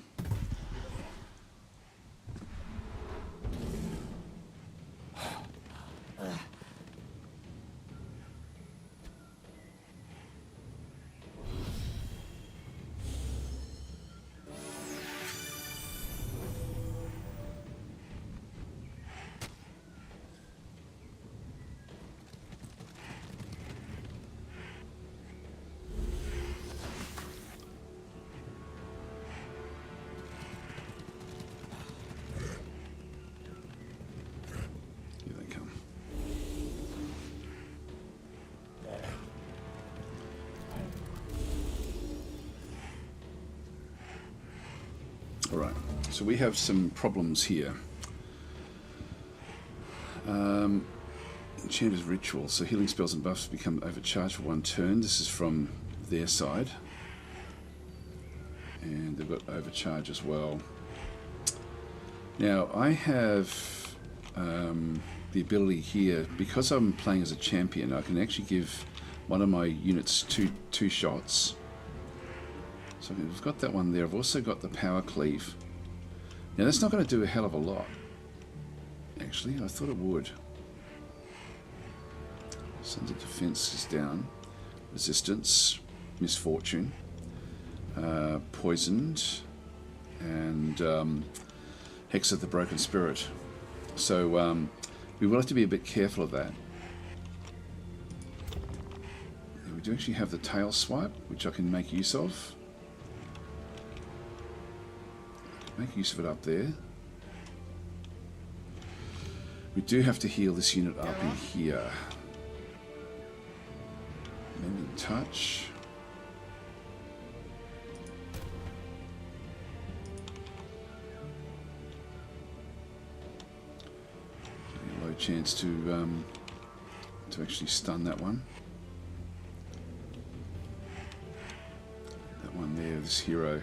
Alright, so we have some problems here. Enchanter's Ritual, so healing spells and buffs become overcharged for 1 turn. This is from their side. And they've got overcharge as well. Now, I have the ability here, because I'm playing as a champion, I can actually give one of my units two shots. So I've got that one there. I've also got the power cleave. Now that's not going to do a hell of a lot. Actually, I thought it would. Sons of Defense is down. Resistance, Misfortune, Poisoned, and Hex of the Broken Spirit. So we will have to be a bit careful of that. We do actually have the tail swipe, which I can make use of. Make use of it up there. We do have to heal this unit up in here. Mending touch. Low chance to actually stun that one. That one there, this hero.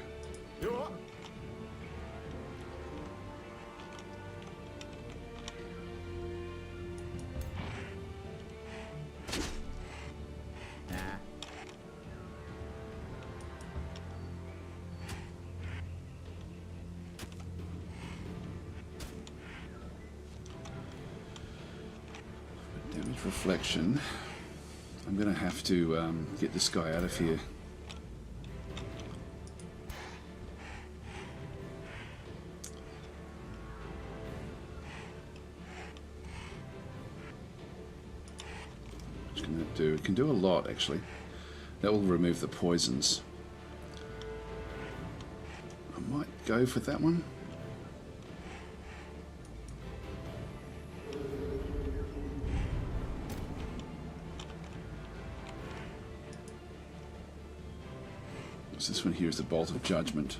Reflection. I'm going to have to get this guy out of here. What can that do? It can do a lot, actually. That will remove the poisons. I might go for that one. This one here is the Bolt of Judgment.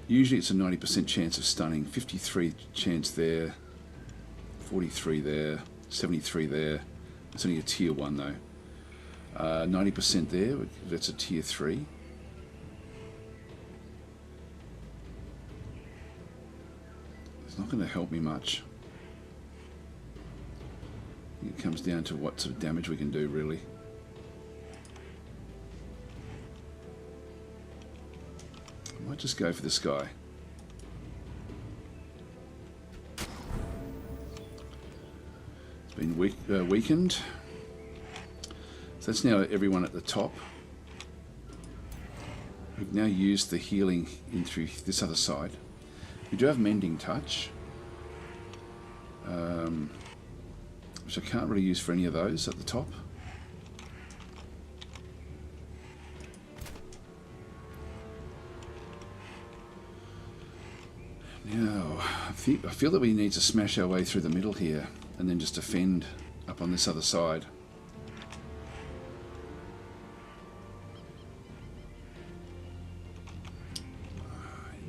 Usually it's a 90% chance of stunning. 53 chance there, 43 there, 73 there. It's only a tier 1 though. 90% there, that's a tier 3. It's not going to help me much. It comes down to what sort of damage we can do, really. I might just go for this guy. It's been weakened. So that's now everyone at the top. We've now used the healing in through this other side. We do have Mending Touch, which I can't really use for any of those at the top. Now, I feel that we need to smash our way through the middle here and then just defend up on this other side.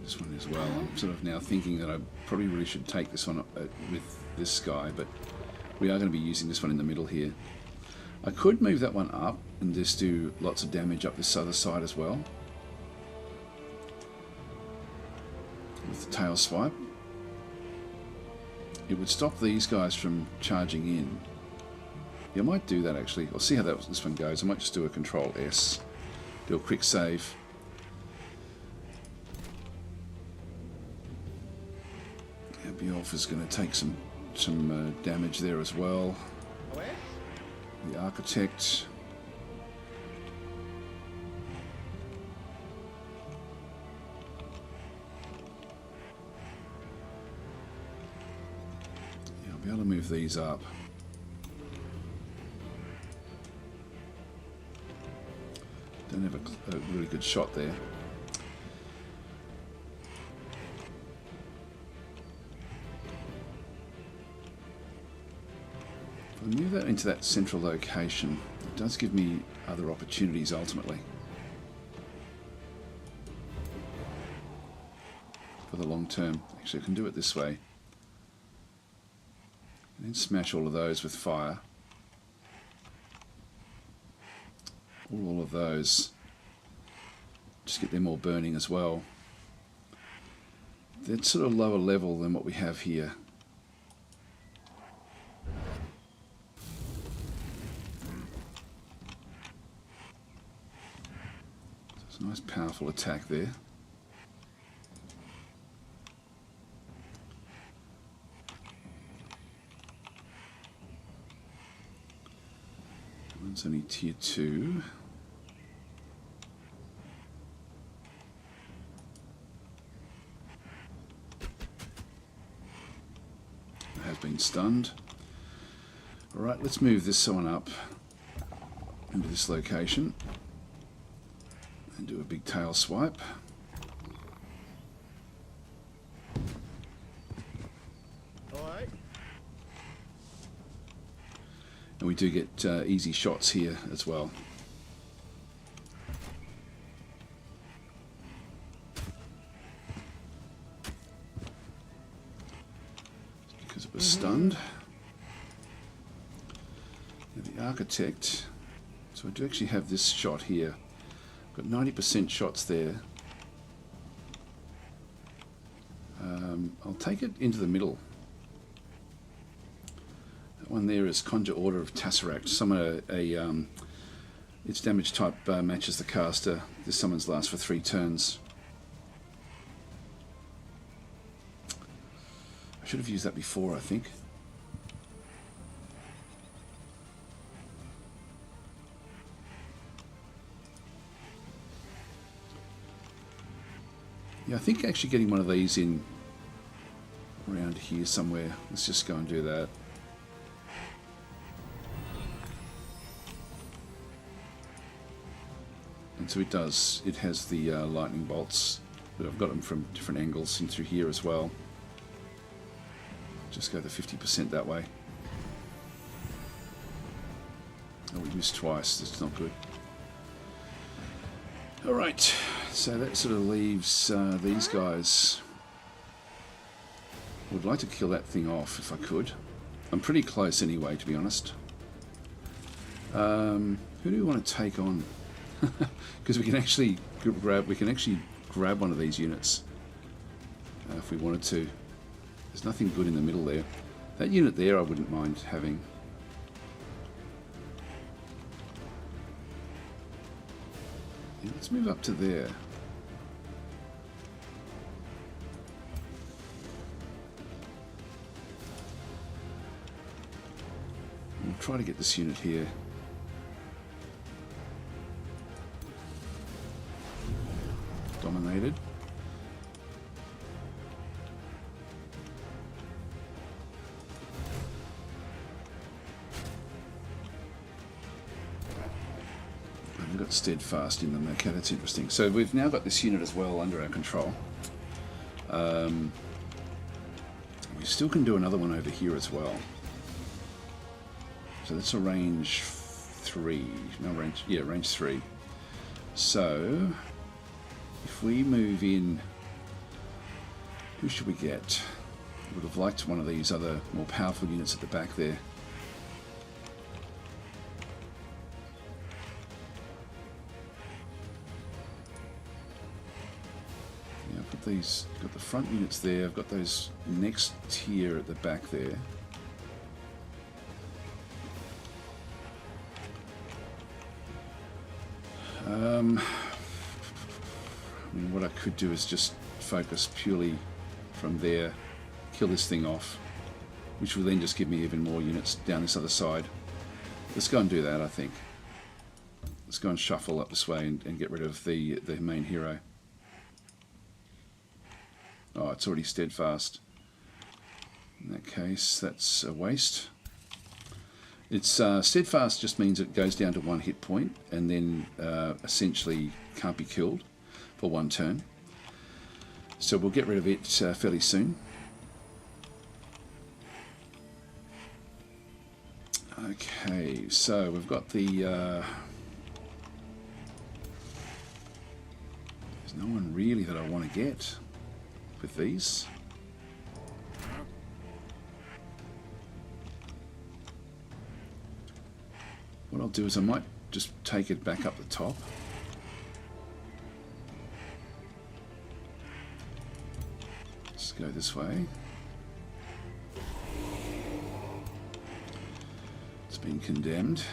This one as well. I'm sort of now thinking that I probably really should take this one with this guy, but we are going to be using this one in the middle here. I could move that one up and just do lots of damage up this other side as well. With the tail swipe. It would stop these guys from charging in. Yeah, I might do that actually. I'll see how this one goes. I might just do a Control S. Do a quick save. Yeah, Beowulf is going to take some damage there as well. The Architect. Yeah, I'll be able to move these up. Don't have a really good shot there. If I move that into that central location, it does give me other opportunities ultimately. For the long term. Actually, I can do it this way. And then smash all of those with fire. All of those. Just get them all burning as well. They're sort of lower level than what we have here. So it's a nice powerful attack there. One's only tier 2. Has been stunned. Alright, let's move this one up into this location and do a big tail swipe. we do get easy shots here as well. Because it was stunned. Now the Architect, so I do actually have this shot here. Got 90% shots there. I'll take it into the middle. That one there is Conjure Order of Tesseract. Summon its damage type matches the caster. This summons lasts for 3 turns. I should have used that before, I think. Yeah, I think actually getting one of these in around here somewhere. Let's just go and do that. And so it does, it has the lightning bolts, but I've got them from different angles in through here as well. Just go the 50% that way. Oh, we missed twice, that's not good. Alright, so that sort of leaves these guys. Would like to kill that thing off if I could. I'm pretty close anyway, to be honest. Who do we want to take on? Because we can actually grab one of these units if we wanted to. There's nothing good in the middle there. That unit there I wouldn't mind having. Yeah, let's move up to there. We'll try to get this unit here. Dominated. We've got steadfast in them. Okay, that's interesting. So we've now got this unit as well under our control. We still can do another one over here as well. So that's a range 3. No, range 3. So if we move in, who should we get? Would have liked one of these other more powerful units at the back there. Yeah, I've got these, got the front units there, I've got those next tier at the back there. I mean, what I could do is just focus purely from there, kill this thing off, which will then just give me even more units down this other side. Let's go and do that, I think. Let's go and shuffle up this way and get rid of the main hero. Oh, it's already steadfast. In that case, that's a waste. It's steadfast just means it goes down to 1 hit point and then essentially can't be killed for 1 turn. So we'll get rid of it fairly soon. Okay, so we've got the... there's no one really that I want to get with these. What I'll do is I might just take it back up the top. Let's go this way. It's been condemned.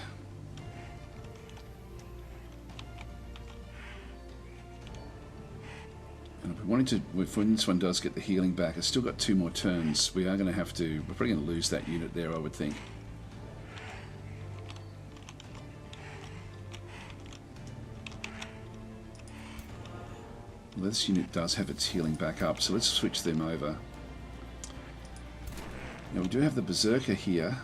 And if we wanted to, when this one does get the healing back, it's still got 2 more turns. We are going to have to, we're probably going to lose that unit there, I would think. Well, this unit does have its healing back up, so let's switch them over. Now we do have the Berserker here.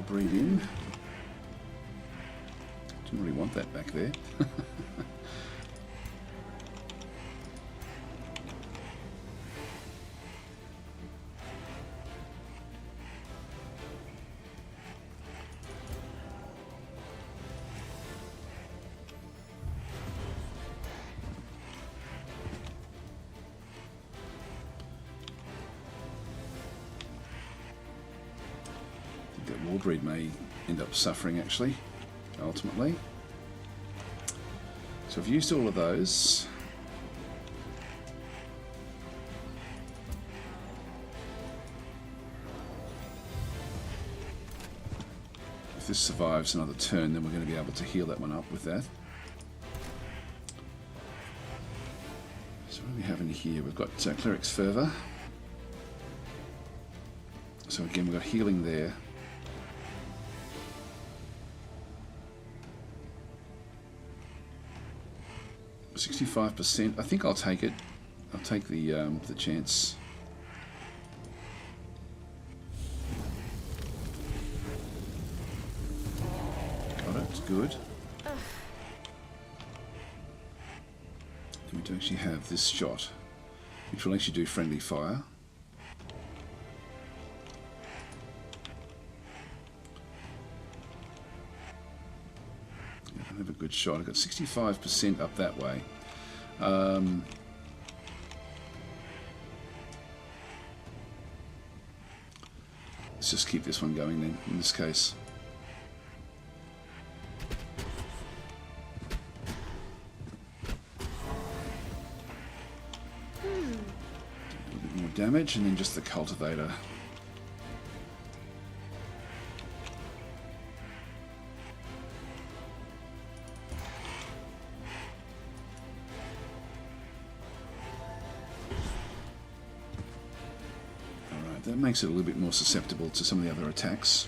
War Breed in. Didn't really want that back there. Breed may end up suffering actually, ultimately. So I've used all of those. If this survives another turn, then we're going to be able to heal that one up with that. So what do we have in here? We've got Cleric's Fervour. So again, we've got healing there. 65%. I think I'll take it. I'll take the chance. Got it. It's good. Then we do actually have this shot, which will actually do friendly fire. Have a good shot. I got 65% up that way. Let's just keep this one going then, in this case. A little bit more damage, and then just the cultivator. That makes it a little bit more susceptible to some of the other attacks.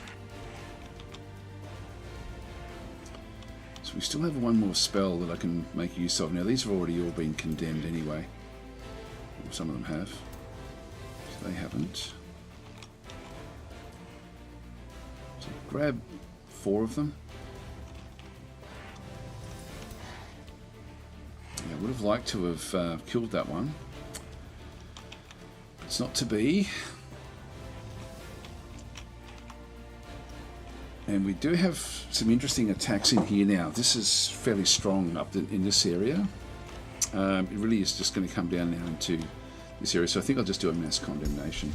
So we still have one more spell that I can make use of. Now these have already all been condemned anyway. Or some of them have. So they haven't. So grab 4 of them. Yeah, I would have liked to have killed that one. It's not to be. And we do have some interesting attacks in here now. This is fairly strong up in this area. It really is just going to come down now into this area. So I think I'll just do a mass condemnation.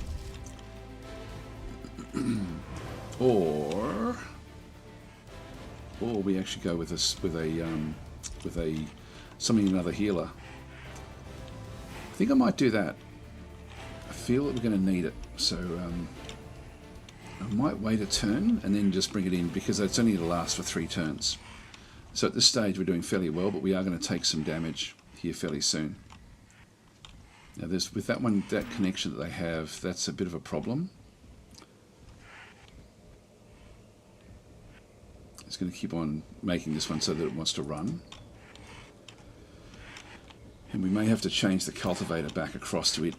or we actually go with a summoning another healer. I think I might do that. I feel that we're going to need it. So I might wait a turn and then just bring it in, because it's only going to last for 3 turns. So at this stage we're doing fairly well, but we are going to take some damage here fairly soon. Now with that one, that connection that they have, that's a bit of a problem. It's going to keep on making this one so that it wants to run. And we may have to change the cultivator back across to it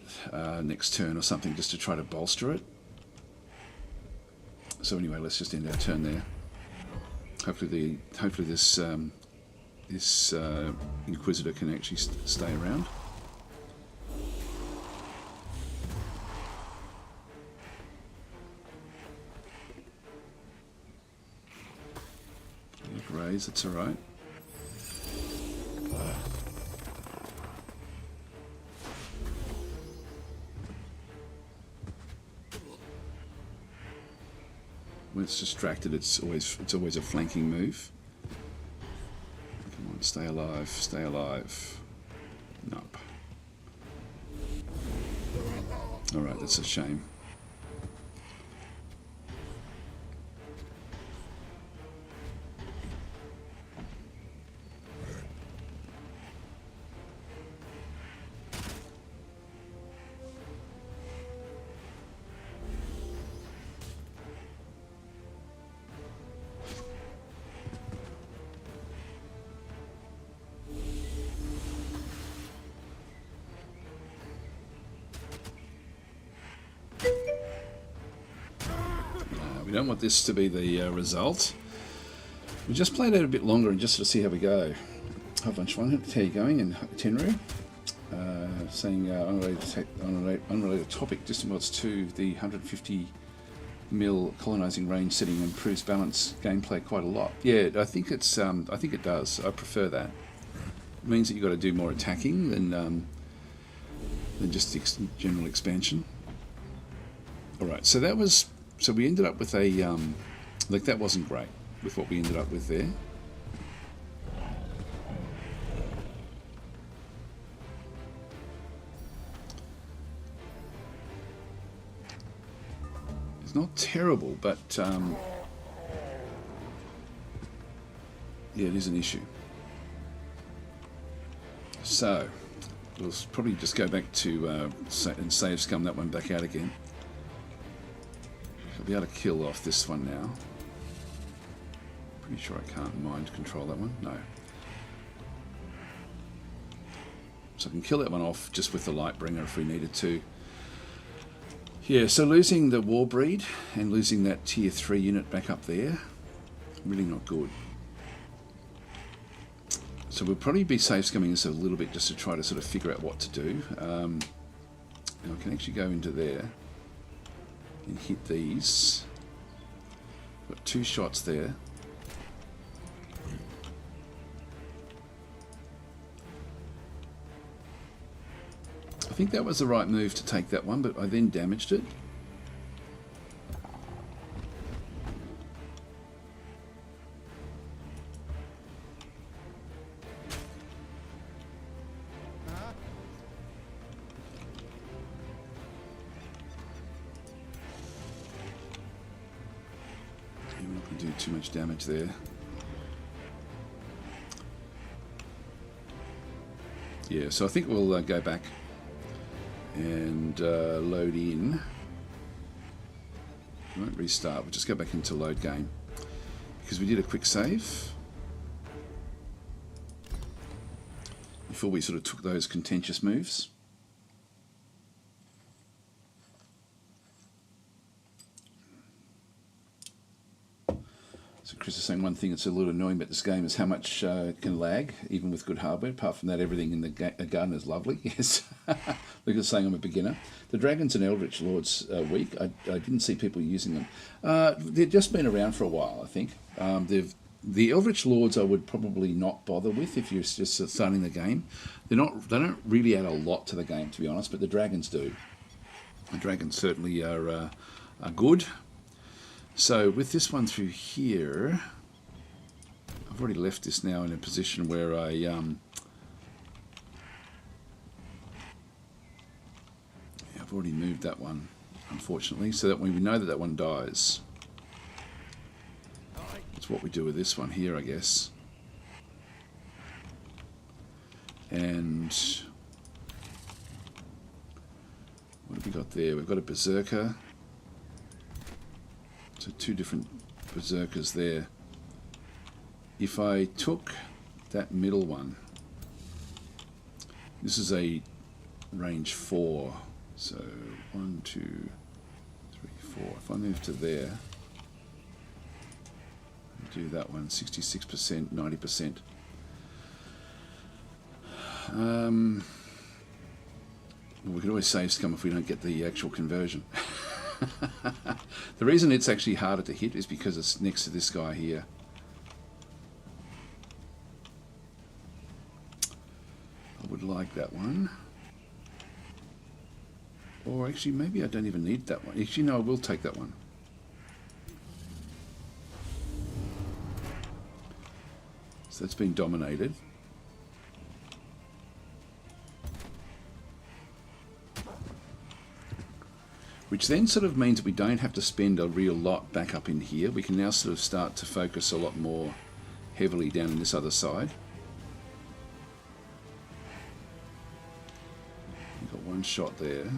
next turn or something, just to try to bolster it. So anyway, let's just end our turn there. Hopefully this Inquisitor can actually stay around. Raise, it's all right. When it's distracted, it's always a flanking move. Come on, stay alive, stay alive. Nope. Alright, that's a shame. We don't want this to be the result. We just played out a bit longer and just to see how we go. Hi bunch one, how are you going in Tenru? Saying unrelated topic, distant worlds 2, the 150 mil colonizing range setting improves balance gameplay quite a lot. Yeah, I think it's I think it does. I prefer that. It means that you've got to do more attacking than just general expansion. All right, so that was we ended up with a like that wasn't great with what we ended up with there. It's not terrible, but yeah, it is an issue. So we'll probably just go back to and save scum that one back out again. I'll be able to kill off this one now. Pretty sure I can't mind control that one. No. So I can kill that one off just with the Lightbringer if we needed to. Yeah, so losing the War Breed and losing that tier 3 unit back up there, really not good. So we'll probably be safe scumming this a little bit just to try to sort of figure out what to do. Now I can actually go into there and hit these. Got 2 shots there. I think that was the right move to take that one, but I then damaged it. We're not going to do too much damage there. Yeah, so I think we'll go back and load in. We won't restart, we'll just go back into load game because we did a quick save before we sort of took those contentious moves. So Chris is saying one thing that's a little annoying about this game is how much it can lag, even with good hardware. Apart from that, everything in the garden is lovely. Yes, Lucas saying I'm a beginner. The Dragons and Eldritch Lords are weak. I didn't see people using them. They've just been around for a while, I think. The Eldritch Lords I would probably not bother with if you're just starting the game. They don't really add a lot to the game, to be honest, but the Dragons do. The Dragons certainly are good. So with this one through here, I've already left this now in a position where I've already moved that one, unfortunately, so that when we know that that one dies, that's what we do with this one here, I guess. And what have we got there? We've got a Berserker. So 2 different Berserkers there. If I took that middle one, this is a range 4. So 1, 2, 3, 4. If I move to there, do that one, 66%, 90%. Well, we could always save scum if we don't get the actual conversion. The reason it's actually harder to hit is because it's next to this guy here. I would like that one. Or actually, maybe I don't even need that one. Actually, no, I will take that one. So that's been dominated. Which then sort of means that we don't have to spend a real lot back up in here. We can now sort of start to focus a lot more heavily down in this other side. We've got 1 shot there.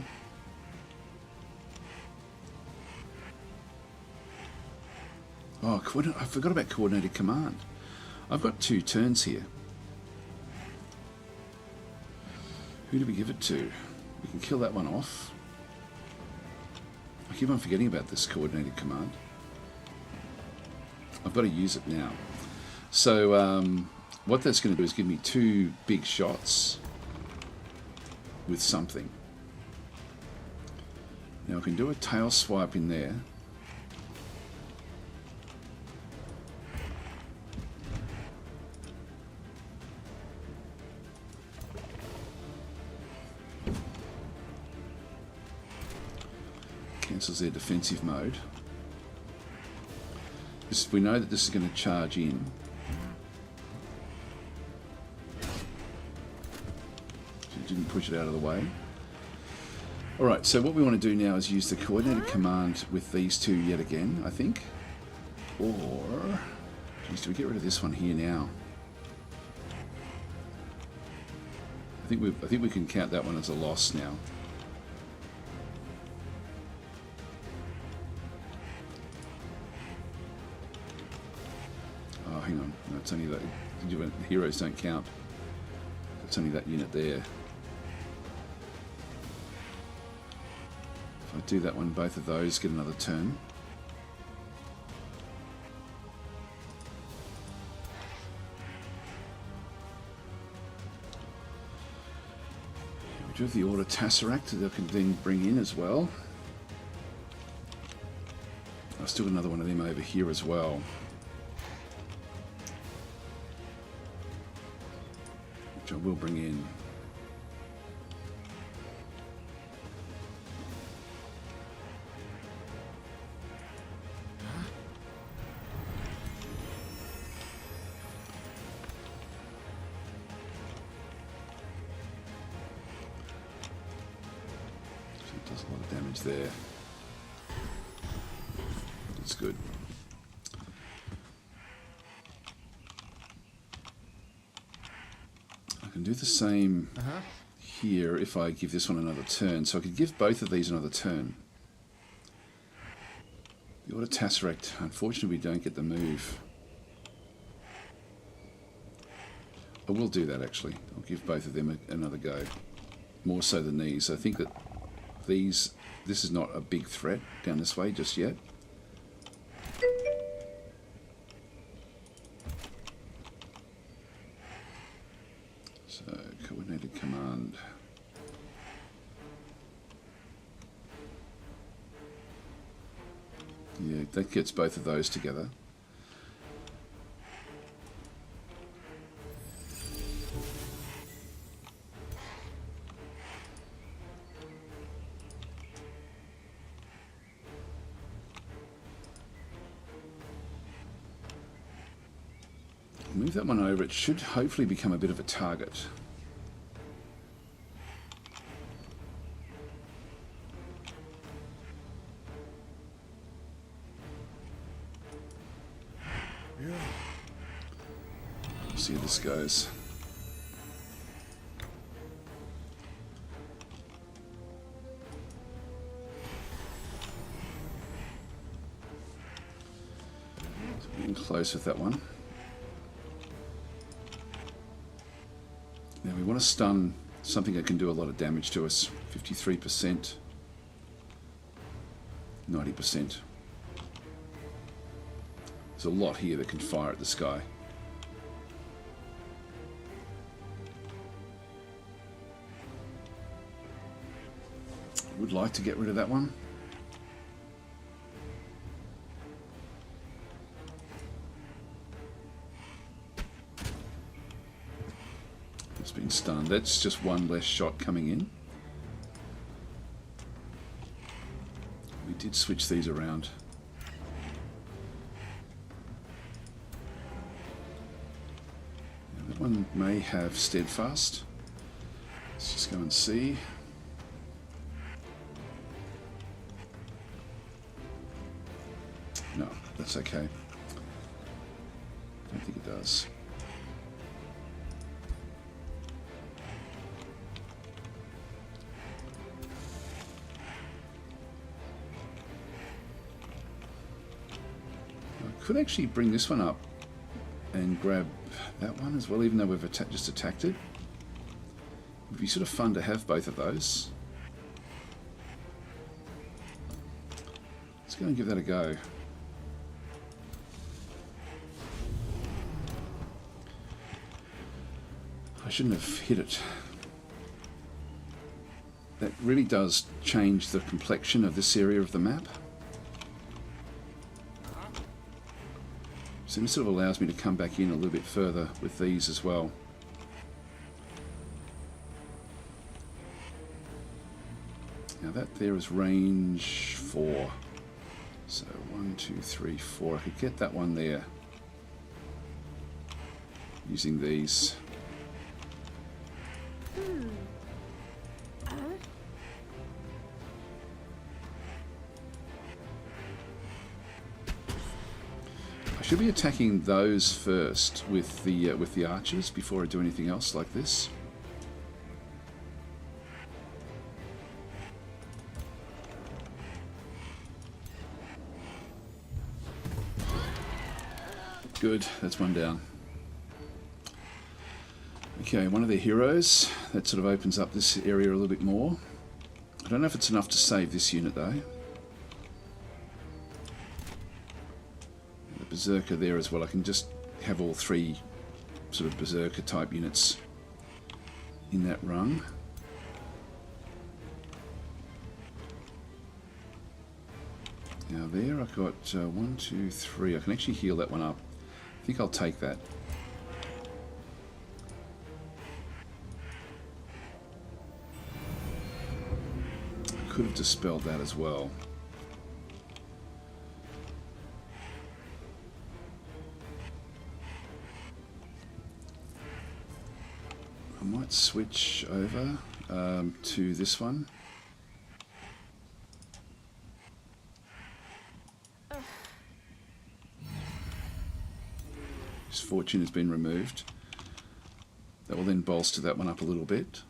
Oh, I forgot about coordinated command. I've got 2 turns here. Who do we give it to? We can kill that one off. I keep on forgetting about this coordinated command. I've got to use it now. So what that's going to do is give me 2 big shots with something. Now I can do a tail swipe in there. Cancels their defensive mode. We know that this is going to charge in. Didn't push it out of the way. Alright, so what we want to do now is use the coordinated command with these 2 yet again, I think. Or, geez, do we get rid of this one here now? I think we can count that one as a loss now. Oh, hang on. No, it's only that heroes don't count. It's only that unit there. If I do that one, both of those get another turn. We do have the Order Tesseract that I can then bring in as well. I've still got another one of them over here as well. Which I will bring in. Does a lot of damage there. That's good. I can do the same here if I give this one another turn. So I could give both of these another turn. The Order Tesseract, unfortunately we don't get the move. I will do that actually. I'll give both of them another go. More so than these. I think that this is not a big threat down this way just yet. So, coordinated command. Yeah, that gets both of those together. Move that one over. It should hopefully become a bit of a target. See how this goes. So getting close with that one. Now we want to stun something that can do a lot of damage to us. 53%, 90%. There's a lot here that can fire at the sky. Would like to get rid of that one. It's been stunned. That's just one less shot coming in. We did switch these around. Now that one may have steadfast. Let's just go and see. No, that's okay. I don't think it does. I could actually bring this one up and grab that one as well, even though we've just attacked it. It would be sort of fun to have both of those. Let's go and give that a go. shouldn't have hit it. That really does change the complexion of this area of the map. So this sort of allows me to come back in a little bit further with these as well. Now that there is range 4. So 1, 2, 3, 4. I could get that one there using these. I should be attacking those first with the archers before I do anything else like this. Good, that's one down. Okay, one of their heroes. That sort of opens up this area a little bit more. I don't know if it's enough to save this unit though. The Berserker there as well. I can just have all 3 sort of Berserker type units in that rung. Now there I've got 1, 2, 3. I can actually heal that one up. I think I'll take that. I could have dispelled that as well. I might switch over to this one. His fortune has been removed. That will then bolster that one up a little bit.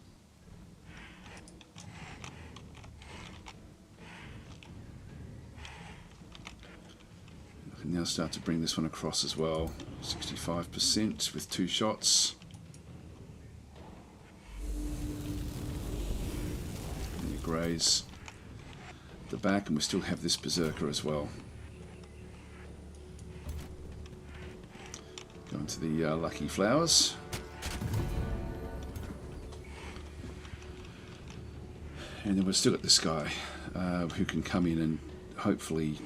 I can now start to bring this one across as well. 65% with 2 shots. And you graze the back, and we still have this Berserker as well. Go into the lucky flowers. And then we've still got this guy who can come in and hopefully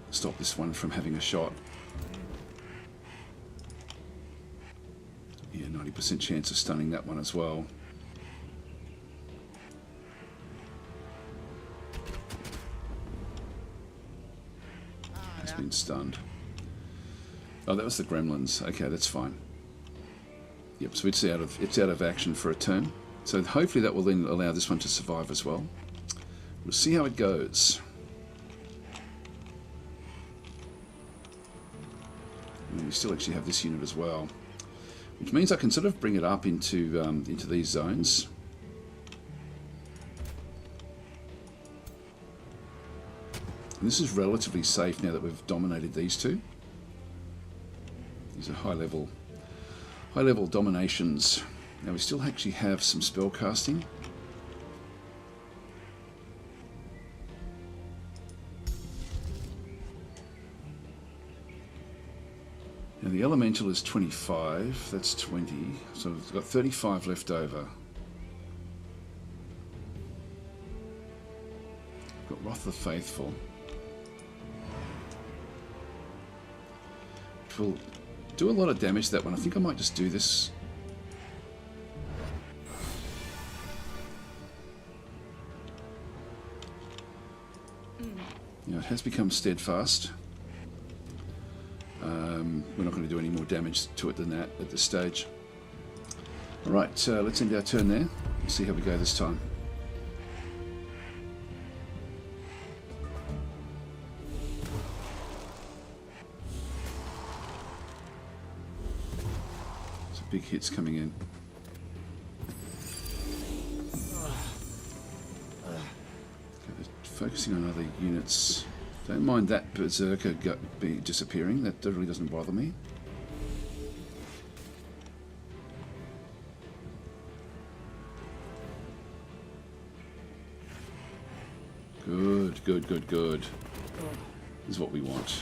stop this one from having a shot. Yeah, 90% chance of stunning that one as well. It's been stunned. Oh, that was the gremlins. Okay, that's fine. Yep, so it's out of action for a turn. So hopefully that will then allow this one to survive as well. We'll see how it goes. And we still actually have this unit as well, which means I can sort of bring it up into these zones. And this is relatively safe now that we've dominated these two. These are high level dominations. Now we still actually have some spell casting. Now the elemental is 25, that's 20, so we've got 35 left over. We've got Wrath the Faithful. Which will do a lot of damage to that one. I think I might just do this. It has become steadfast. We're not going to do any more damage to it than that at this stage. Alright, let's end our turn there. We'll see how we go this time. So big hits coming in. Focusing on other units. Don't mind that Berserker disappearing. That really doesn't bother me. Good, good, good, good. This is what we want.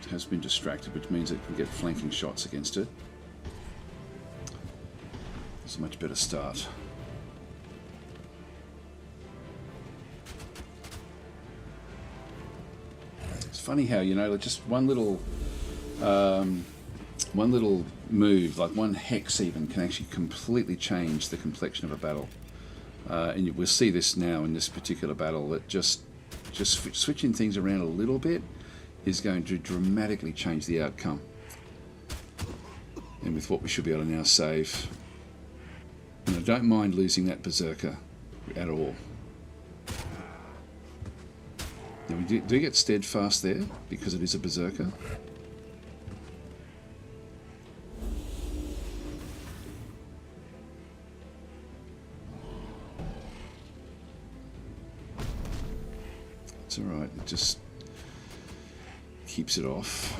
It has been distracted, which means it can get flanking shots against it. It's a much better start. It's funny how, you know, like just one little move, like one hex even, can actually completely change the complexion of a battle. And we'll see this now in this particular battle, that just switching things around a little bit is going to dramatically change the outcome. And with what we should be able to now save. And I don't mind losing that Berserker at all. Now we do get steadfast there, because it is a Berserker. It's alright, it just keeps it off.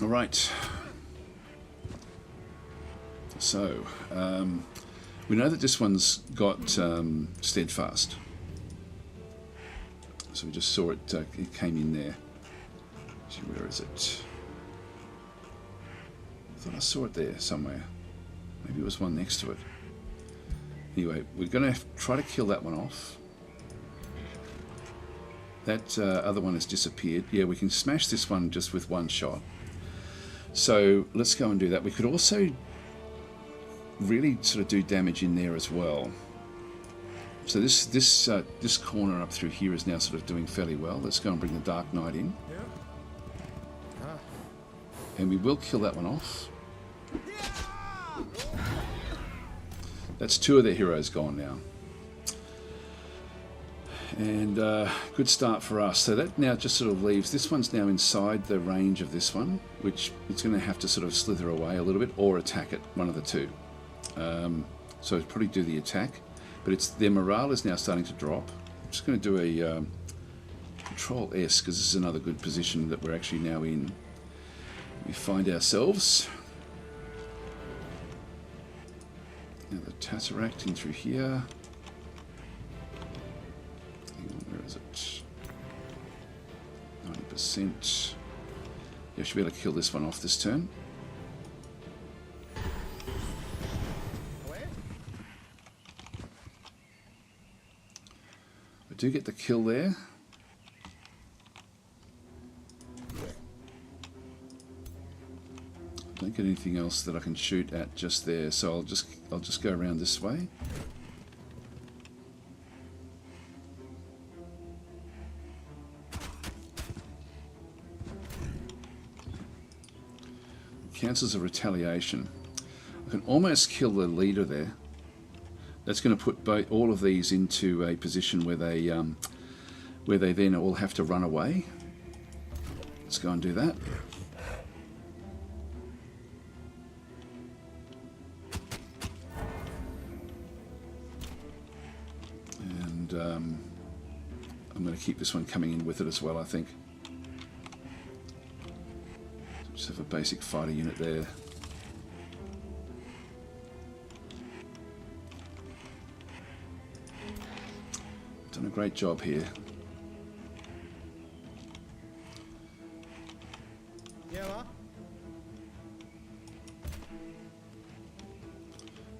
All right, so we know that this one's got steadfast, so we just saw it, it came in there. Where is it? I thought I saw it there somewhere. Maybe it was one next to it. Anyway, we're going to try to kill that one off. That other one has disappeared. Yeah, we can smash this one just with one shot. So let's go and do that. We could also really sort of do damage in there as well. So this corner up through here is now sort of doing fairly well. Let's go and bring the Dark Knight in. And we will kill that one off. That's two of their heroes gone now. And good start for us. So that now just sort of leaves, this one's now inside the range of this one, which it's going to have to sort of slither away a little bit or attack it, one of the two. So it'll probably do the attack, but it's their morale is now starting to drop. I'm just going to do a Control S, because this is another good position that we're actually now in. We find ourselves. Now the Tesseract in through here. Where is it? 90%. Yeah, should be able to kill this one off this turn. I do get the kill there. Don't get anything else that I can shoot at just there, so I'll just go around this way. Cancels a retaliation. I can almost kill the leader there. That's going to put all of these into a position where they then all have to run away. Let's go and do that. And I'm going to keep this one coming in with it as well, I think. Just have a basic fighter unit there. Done a great job here.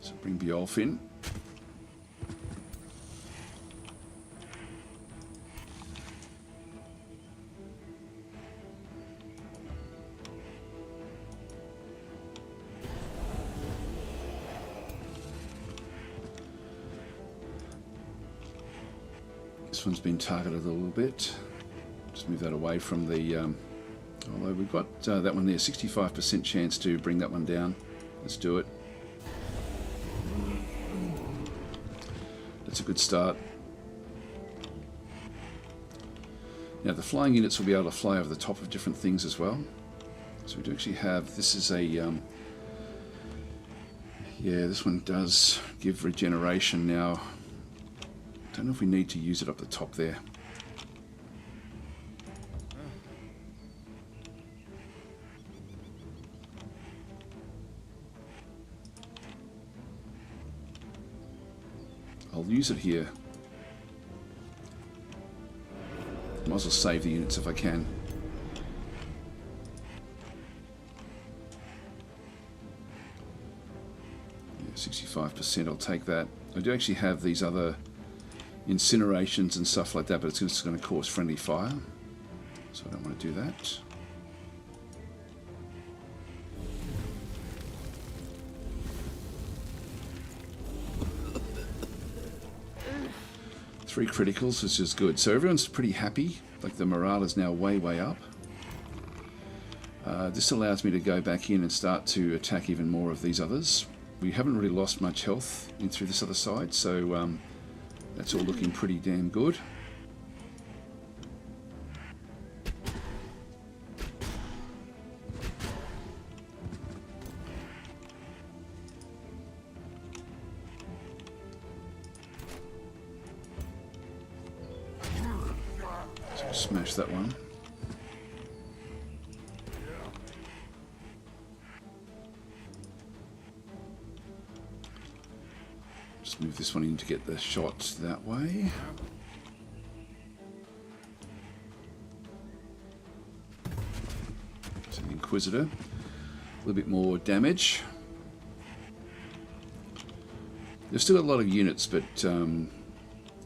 So bring Bjolf in. This one's been targeted a little bit. Just move that away from the... although we've got that one there, 65% chance to bring that one down. Let's do it. That's a good start. Now the flying units will be able to fly over the top of different things as well. So we do actually have... This is a... yeah, this one does give regeneration now. Don't know if we need to use it up the top there. I'll use it here. Might as well save the units if I can. Yeah, 65%, I'll take that. I do actually have these other incinerations and stuff like that, but it's just going to cause friendly fire, so I don't want to do that. Three criticals, which is good. So everyone's pretty happy. Like the morale is now way up. This allows me to go back in and start to attack even more of these others. We haven't really lost much health in through this other side, so that's all looking pretty damn good. So smash that one. Just move this one in to get the shot that way. So the Inquisitor, a little bit more damage. There's still a lot of units, but you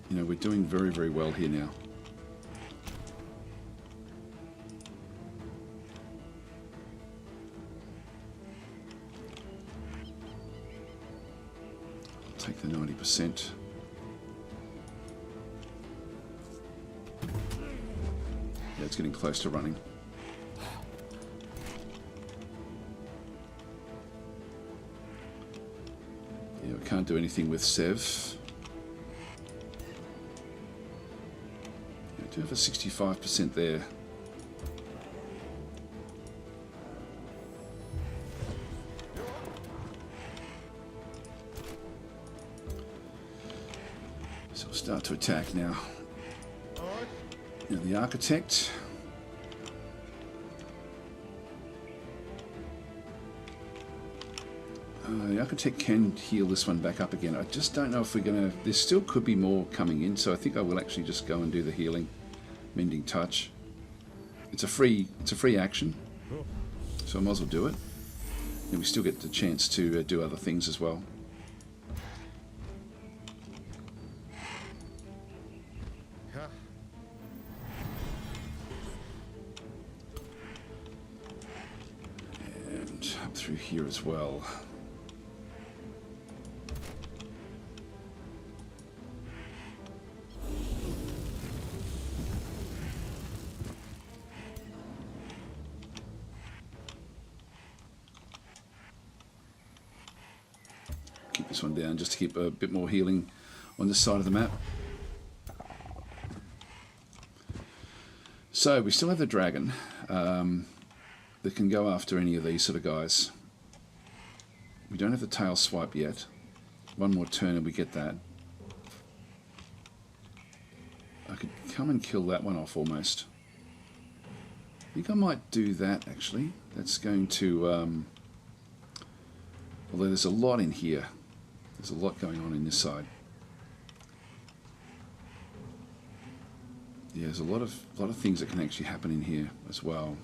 know, we're doing very well here now. Take the 90%. Yeah, it's getting close to running. Yeah, we can't do anything with Sev. Yeah, I do have a 65% there. So we'll start to attack now. Now the Architect. The Architect can heal this one back up again. I just don't know if we're going to... There still could be more coming in, so I think I will actually just go and do the healing. Mending Touch. It's a free action, so I might as well do it. And we still get the chance to do other things as well. And up through here as well. Keep this one down just to keep a bit more healing on this side of the map. So we still have the dragon that can go after any of these sort of guys. We don't have the tail swipe yet. One more turn and we get that. I could come and kill that one off almost. I think I might do that actually. That's going to... although there's a lot in here. There's a lot going on in this side. Yeah, there's a lot of things that can actually happen in here as well.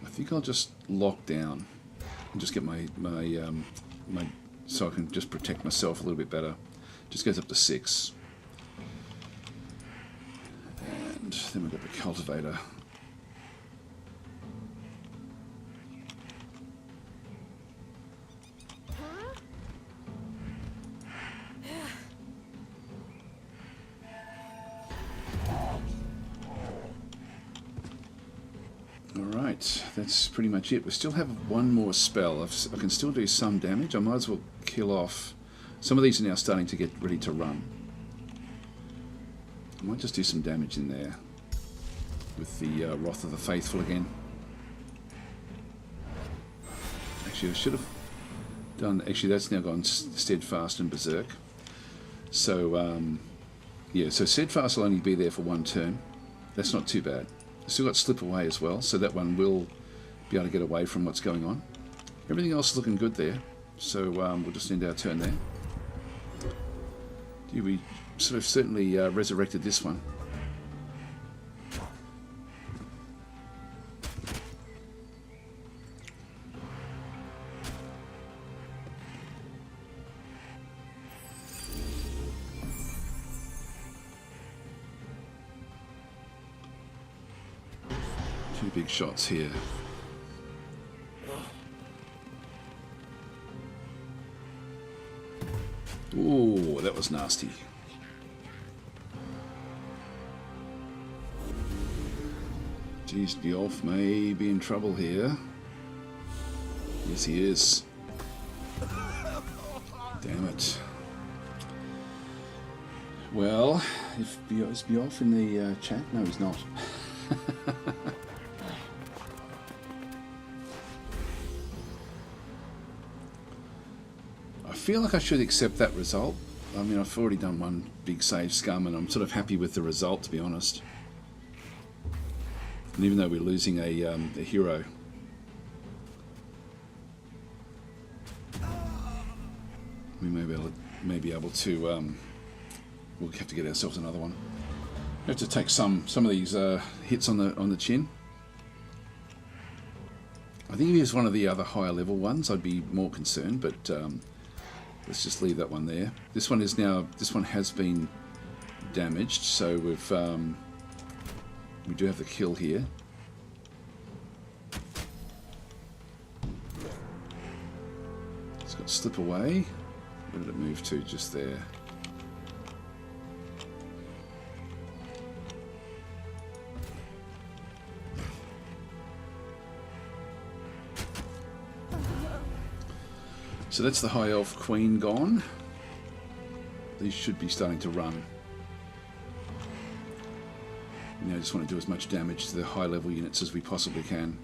I think I'll just lock down and just get my so I can just protect myself a little bit better. Just goes up to 6. And then we've got the Cultivator. Alright, that's pretty much it. We still have one more spell. I can still do some damage. I might as well kill off. Some of these are now starting to get ready to run. I might just do some damage in there with the Wrath of the Faithful again. Actually, I should have done... Actually, that's now gone Steadfast and Berserk. So, yeah, so Steadfast will only be there for one turn. That's not too bad. Still got Slip Away as well, so that one will be able to get away from what's going on. Everything else is looking good there. So we'll just end our turn there. We sort of certainly resurrected this one. Two big shots here. Ooh, that was nasty. Geez, Bjolf may be in trouble here. Yes, he is. Damn it. Well, is Bjolf in the chat? No, he's not. I feel like I should accept that result. I mean, I've already done one big save scum, and I'm sort of happy with the result, to be honest. And even though we're losing a hero, we may be able to. We'll have to get ourselves another one. We have to take some of these hits on the chin. I think if he was one of the other higher level ones, I'd be more concerned, but. Let's just leave that one there. This one has been damaged, so we do have the kill here. It's got slip away. Where did it move to? Just there. So that's the High Elf Queen gone. These should be starting to run. I just want to do as much damage to the high level units as we possibly can.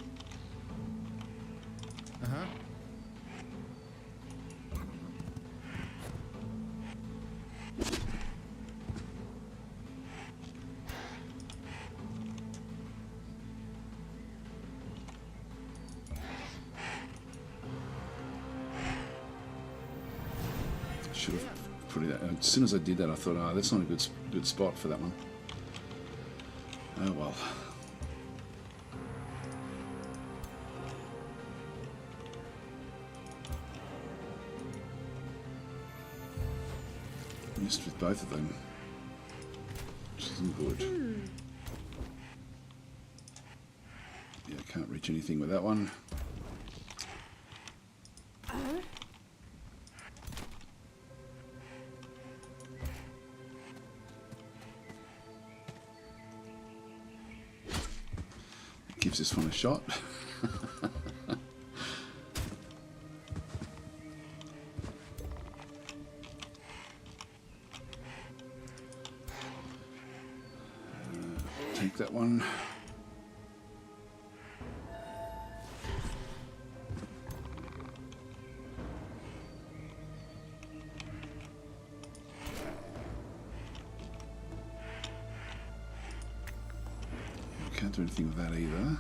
Should have put it. As soon as I did that, I thought, "Oh, that's not a good spot for that one." Oh well. Missed with both of them, which isn't good. Yeah, I can't reach anything with that one. Gives this one a shot. Take that one. Can't do anything with that either.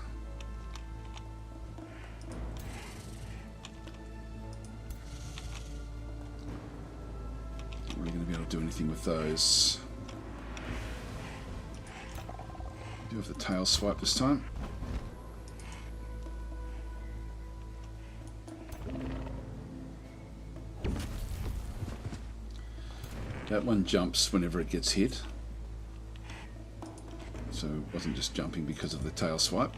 Not really going to be able to do anything with those. Do have the tail swipe this time. That one jumps whenever it gets hit. So it wasn't just jumping because of the tail swipe.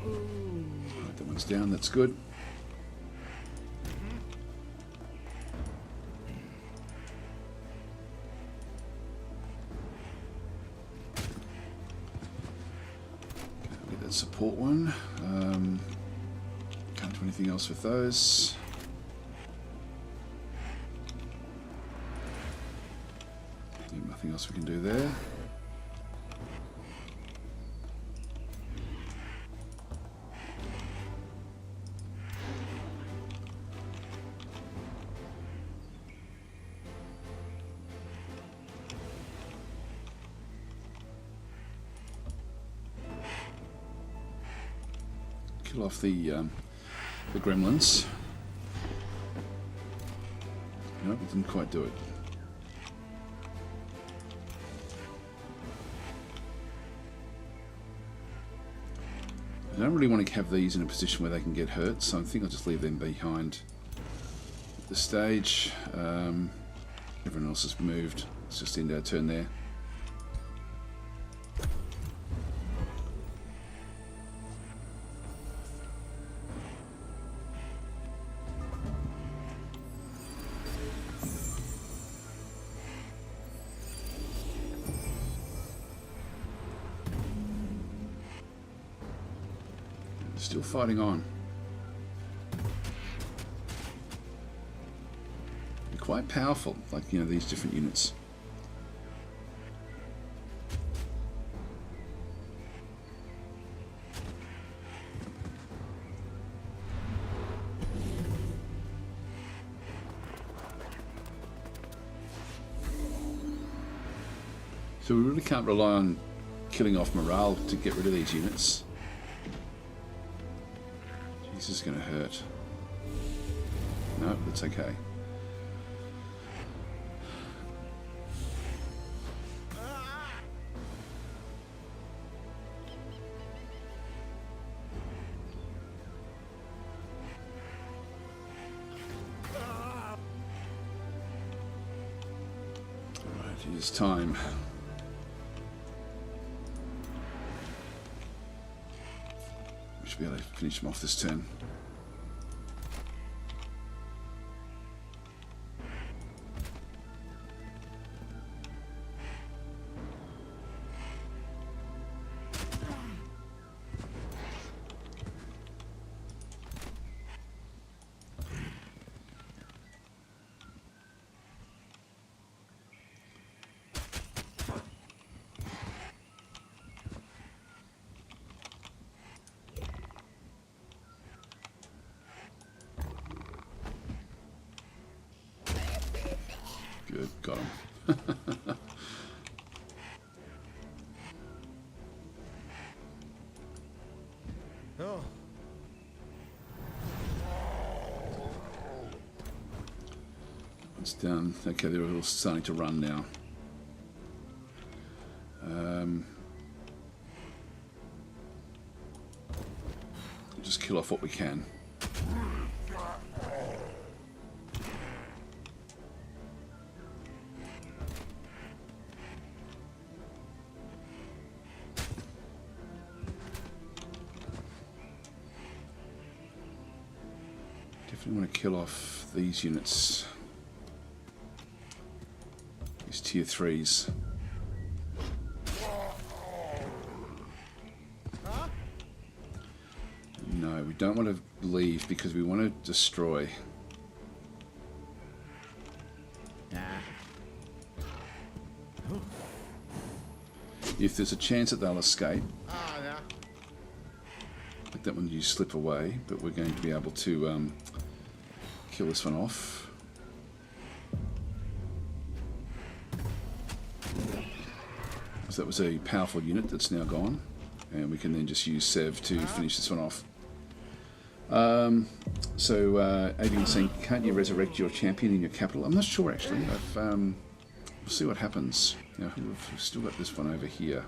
Right, that one's down, that's good. Okay, I'll get that support one. Can't do anything else with those. Nothing else we can do there. kill off the gremlins. No, it didn't quite do it. I don't really want to have these in a position where they can get hurt, so I think I'll just leave them behind the stage. Everyone else has moved. It's just end our turn there. Still fighting on. They're quite powerful, like, you know, these different units. So we really can't rely on killing off morale to get rid of these units. This is going to hurt. No, that's okay. Alright, it is time. We should be able to finish them off this turn. Good, got him. Oh. It's done. Okay, they're all starting to run now. Just kill off what we can. Definitely want to kill off these units. These tier 3s. No, we don't want to leave because we want to destroy. If there's a chance that they'll escape, like that one you slip away, but we're going to be able to kill this one off. So that was a powerful unit that's now gone, and we can then just use Sev to finish this one off. Adrian saying, can't you resurrect your champion in your capital? I'm not sure actually. We'll see what happens. Now, we've still got this one over here.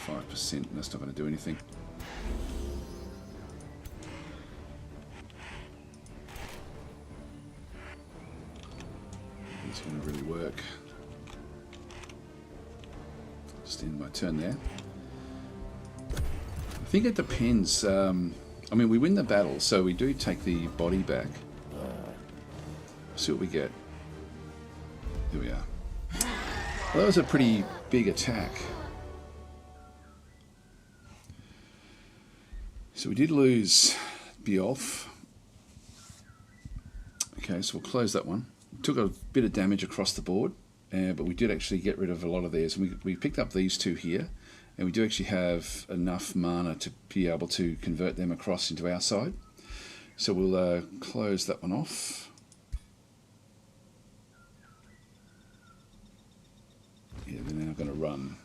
5%, that's not going to do anything. It's going to really work. Just end my turn there. I think it depends. I mean, we win the battle, so we do take the body back. See what we get. Here we are. Well, that was a pretty big attack. So we did lose Beowulf. Okay, so we'll close that one. Took a bit of damage across the board, but we did actually get rid of a lot of theirs. And we picked up these two here, and we do actually have enough mana to be able to convert them across into our side. So we'll close that one off. Yeah, they're now going to run.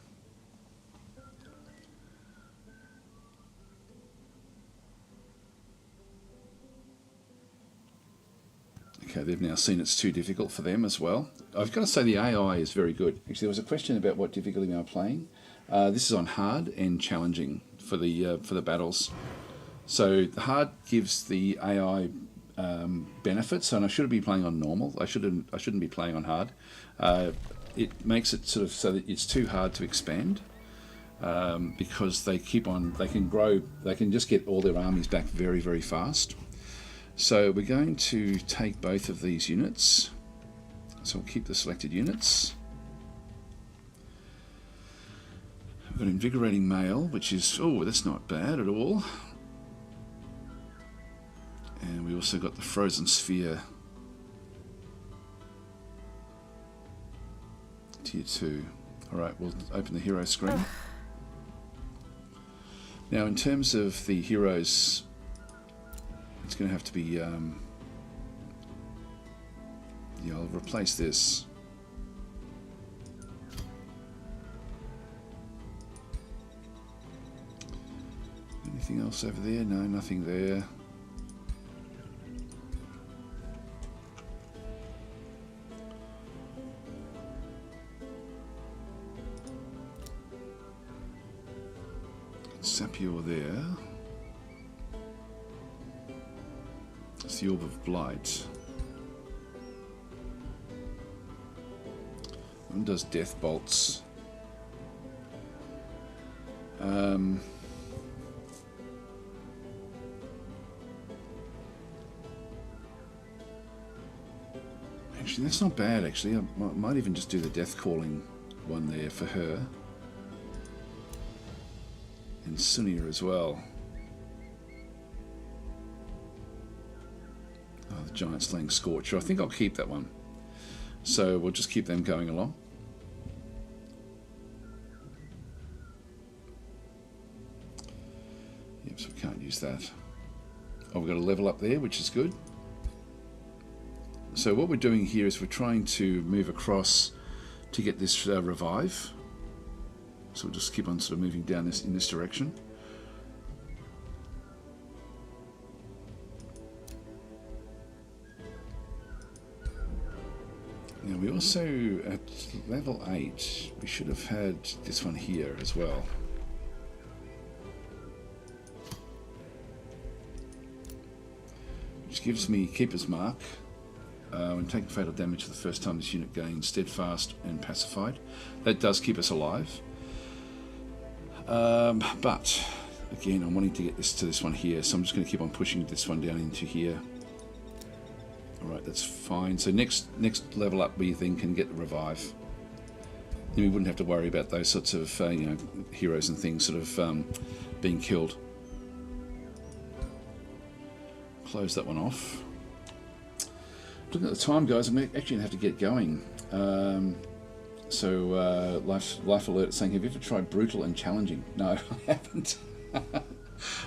Okay, they've now seen it's too difficult for them as well. I've got to say the AI is very good. Actually, there was a question about what difficulty am I playing. This is on hard and challenging for the battles. So the hard gives the AI benefits, and I shouldn't be playing on normal. I shouldn't be playing on hard. It makes it sort of so that it's too hard to expand because they can grow. They can just get all their armies back very, very fast. So we're going to take both of these units. So we'll keep the selected units. We've got invigorating mail, which is, oh, that's not bad at all. And we also got the frozen sphere. Tier 2. Alright, we'll open the hero screen. Now in terms of the heroes, it's going to have to be, yeah, I'll replace this. Anything else over there? No, nothing there. Sapio there. It's the Orb of Blight. One does death bolts. Actually, that's not bad, actually. I might even just do the death calling one there for her. And Sunia as well. Oh, the Giant Slaying Scorcher. I think I'll keep that one. So we'll just keep them going along. Yep, so we can't use that. Oh, we've got a level up there, which is good. So what we're doing here is we're trying to move across to get this revive. So we'll just keep on sort of moving down in this direction. Now we also, at level 8, we should have had this one here as well. Which gives me Keeper's Mark. When taking fatal damage for the first time, this unit gains Steadfast and Pacified. That does keep us alive. But again, I'm wanting to get this to this one here, so I'm just going to keep on pushing this one down into here. Alright, that's fine. So next level up, we then can get the revive. Then we wouldn't have to worry about those sorts of heroes and things sort of being killed. Close that one off. Looking at the time, guys, I'm actually going to have to get going. So life alert saying, have you ever tried brutal and challenging? No, I haven't.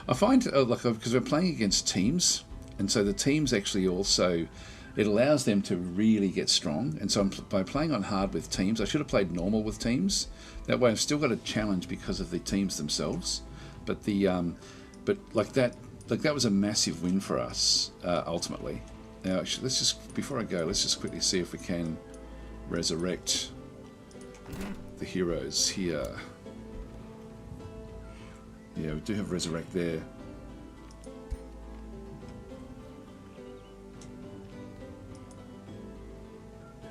I find like, because we're playing against teams, and so the teams actually also, it allows them to really get strong. And so by playing on hard with teams, I should have played normal with teams. That way I've still got a challenge because of the teams themselves. But that was a massive win for us ultimately. Now, actually, before I go, let's just quickly see if we can resurrect the heroes here. Yeah, we do have resurrect there.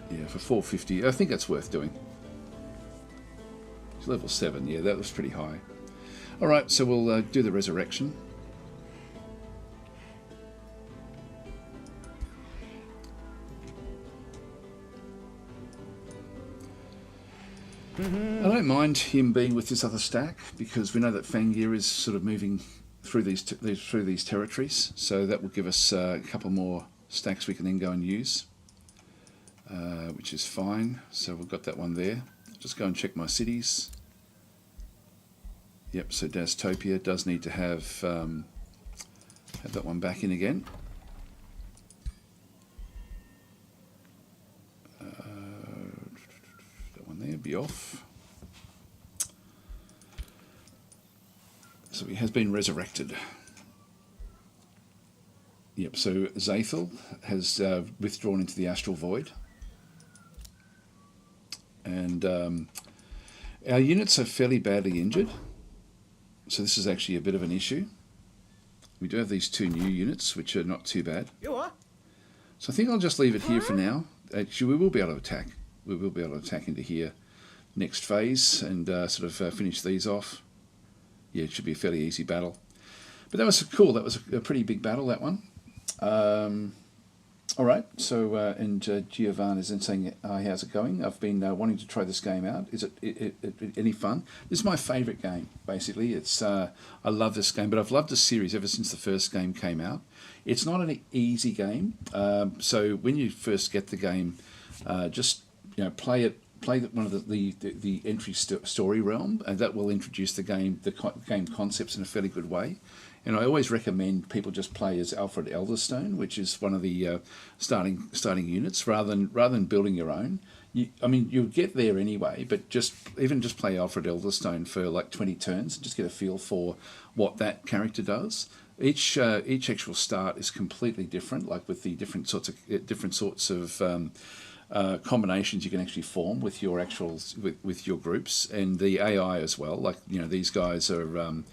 Yeah, for 450, I think that's worth doing. It's level 7, yeah, that was pretty high. Alright, so we'll do the resurrection. I don't mind him being with this other stack because we know that Fangir is sort of moving through these territories, so that will give us a couple more stacks we can then go and use, which is fine. So we've got that one there. Just go and check my cities. Yep. So Dastopia does need to have that one back in again. There, be off. So he has been resurrected. Yep, so Zathel has withdrawn into the astral void. And our units are fairly badly injured. So this is actually a bit of an issue. We do have these 2 new units, which are not too bad. You are? So I think I'll just leave it here for now. Actually, we will be able to attack. We will be able to attack into here next phase and sort of finish these off. Yeah, it should be a fairly easy battle. But that was cool. That was a pretty big battle, that one. All right. So, and Giovanni is then saying, hi, how's it going? I've been wanting to try this game out. Is it any fun? This is my favourite game, basically. It's I love this game, but I've loved the series ever since the first game came out. It's not an easy game. So when you first get the game, just play it. Play one of the entry story realm, and that will introduce the game concepts in a fairly good way. And I always recommend people just play as Alfred Elderstone, which is one of the starting units, rather than building your own. You'll get there anyway, but just play Alfred Elderstone for like 20 turns and just get a feel for what that character does. Each actual start is completely different, like with the different sorts of combinations you can actually form with your with your groups, and the AI as well. Like these guys are.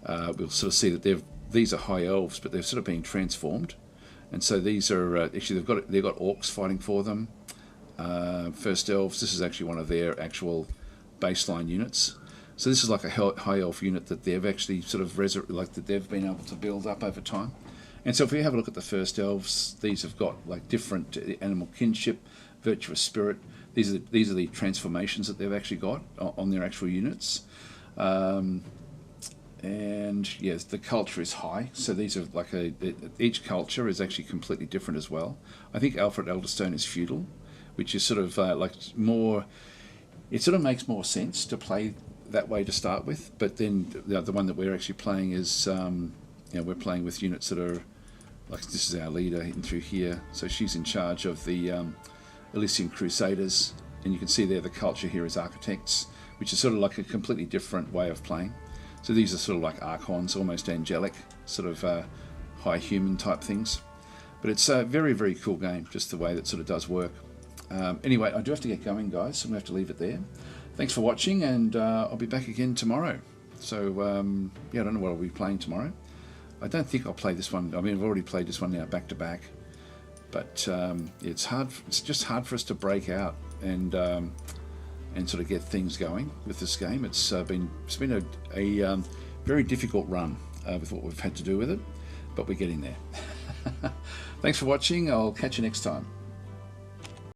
We'll sort of see that these are high elves, but they're sort of being transformed, and so these are actually they've got orcs fighting for them. First elves. This is actually one of their actual baseline units. So this is like a high elf unit that they've actually sort of that they've been able to build up over time. And so if we have a look at the first elves, these have got like different animal kinship, virtuous spirit. These are the transformations that they've actually got on their actual units. And yes, the culture is high. So these are like each culture is actually completely different as well. I think Alfred Elderstone is feudal, which is sort of like more. It sort of makes more sense to play that way to start with. But then the one that we're actually playing is, we're playing with units that are like this is our leader in through here. So she's in charge of the Elysian Crusaders, and you can see there the culture here is architects, which is sort of like a completely different way of playing. So these are sort of like archons, almost angelic, sort of high human type things. But it's a very, very cool game, just the way that sort of does work. Anyway, I do have to get going, guys, so I'm going to have to leave it there. Thanks for watching, and I'll be back again tomorrow. So, I don't know what I'll be playing tomorrow. I don't think I'll play this one. I've already played this one now back to back. But it's hard. It's just hard for us to break out and sort of get things going with this game. It's been a very difficult run with what we've had to do with it, but we're getting there. Thanks for watching. I'll catch you next time.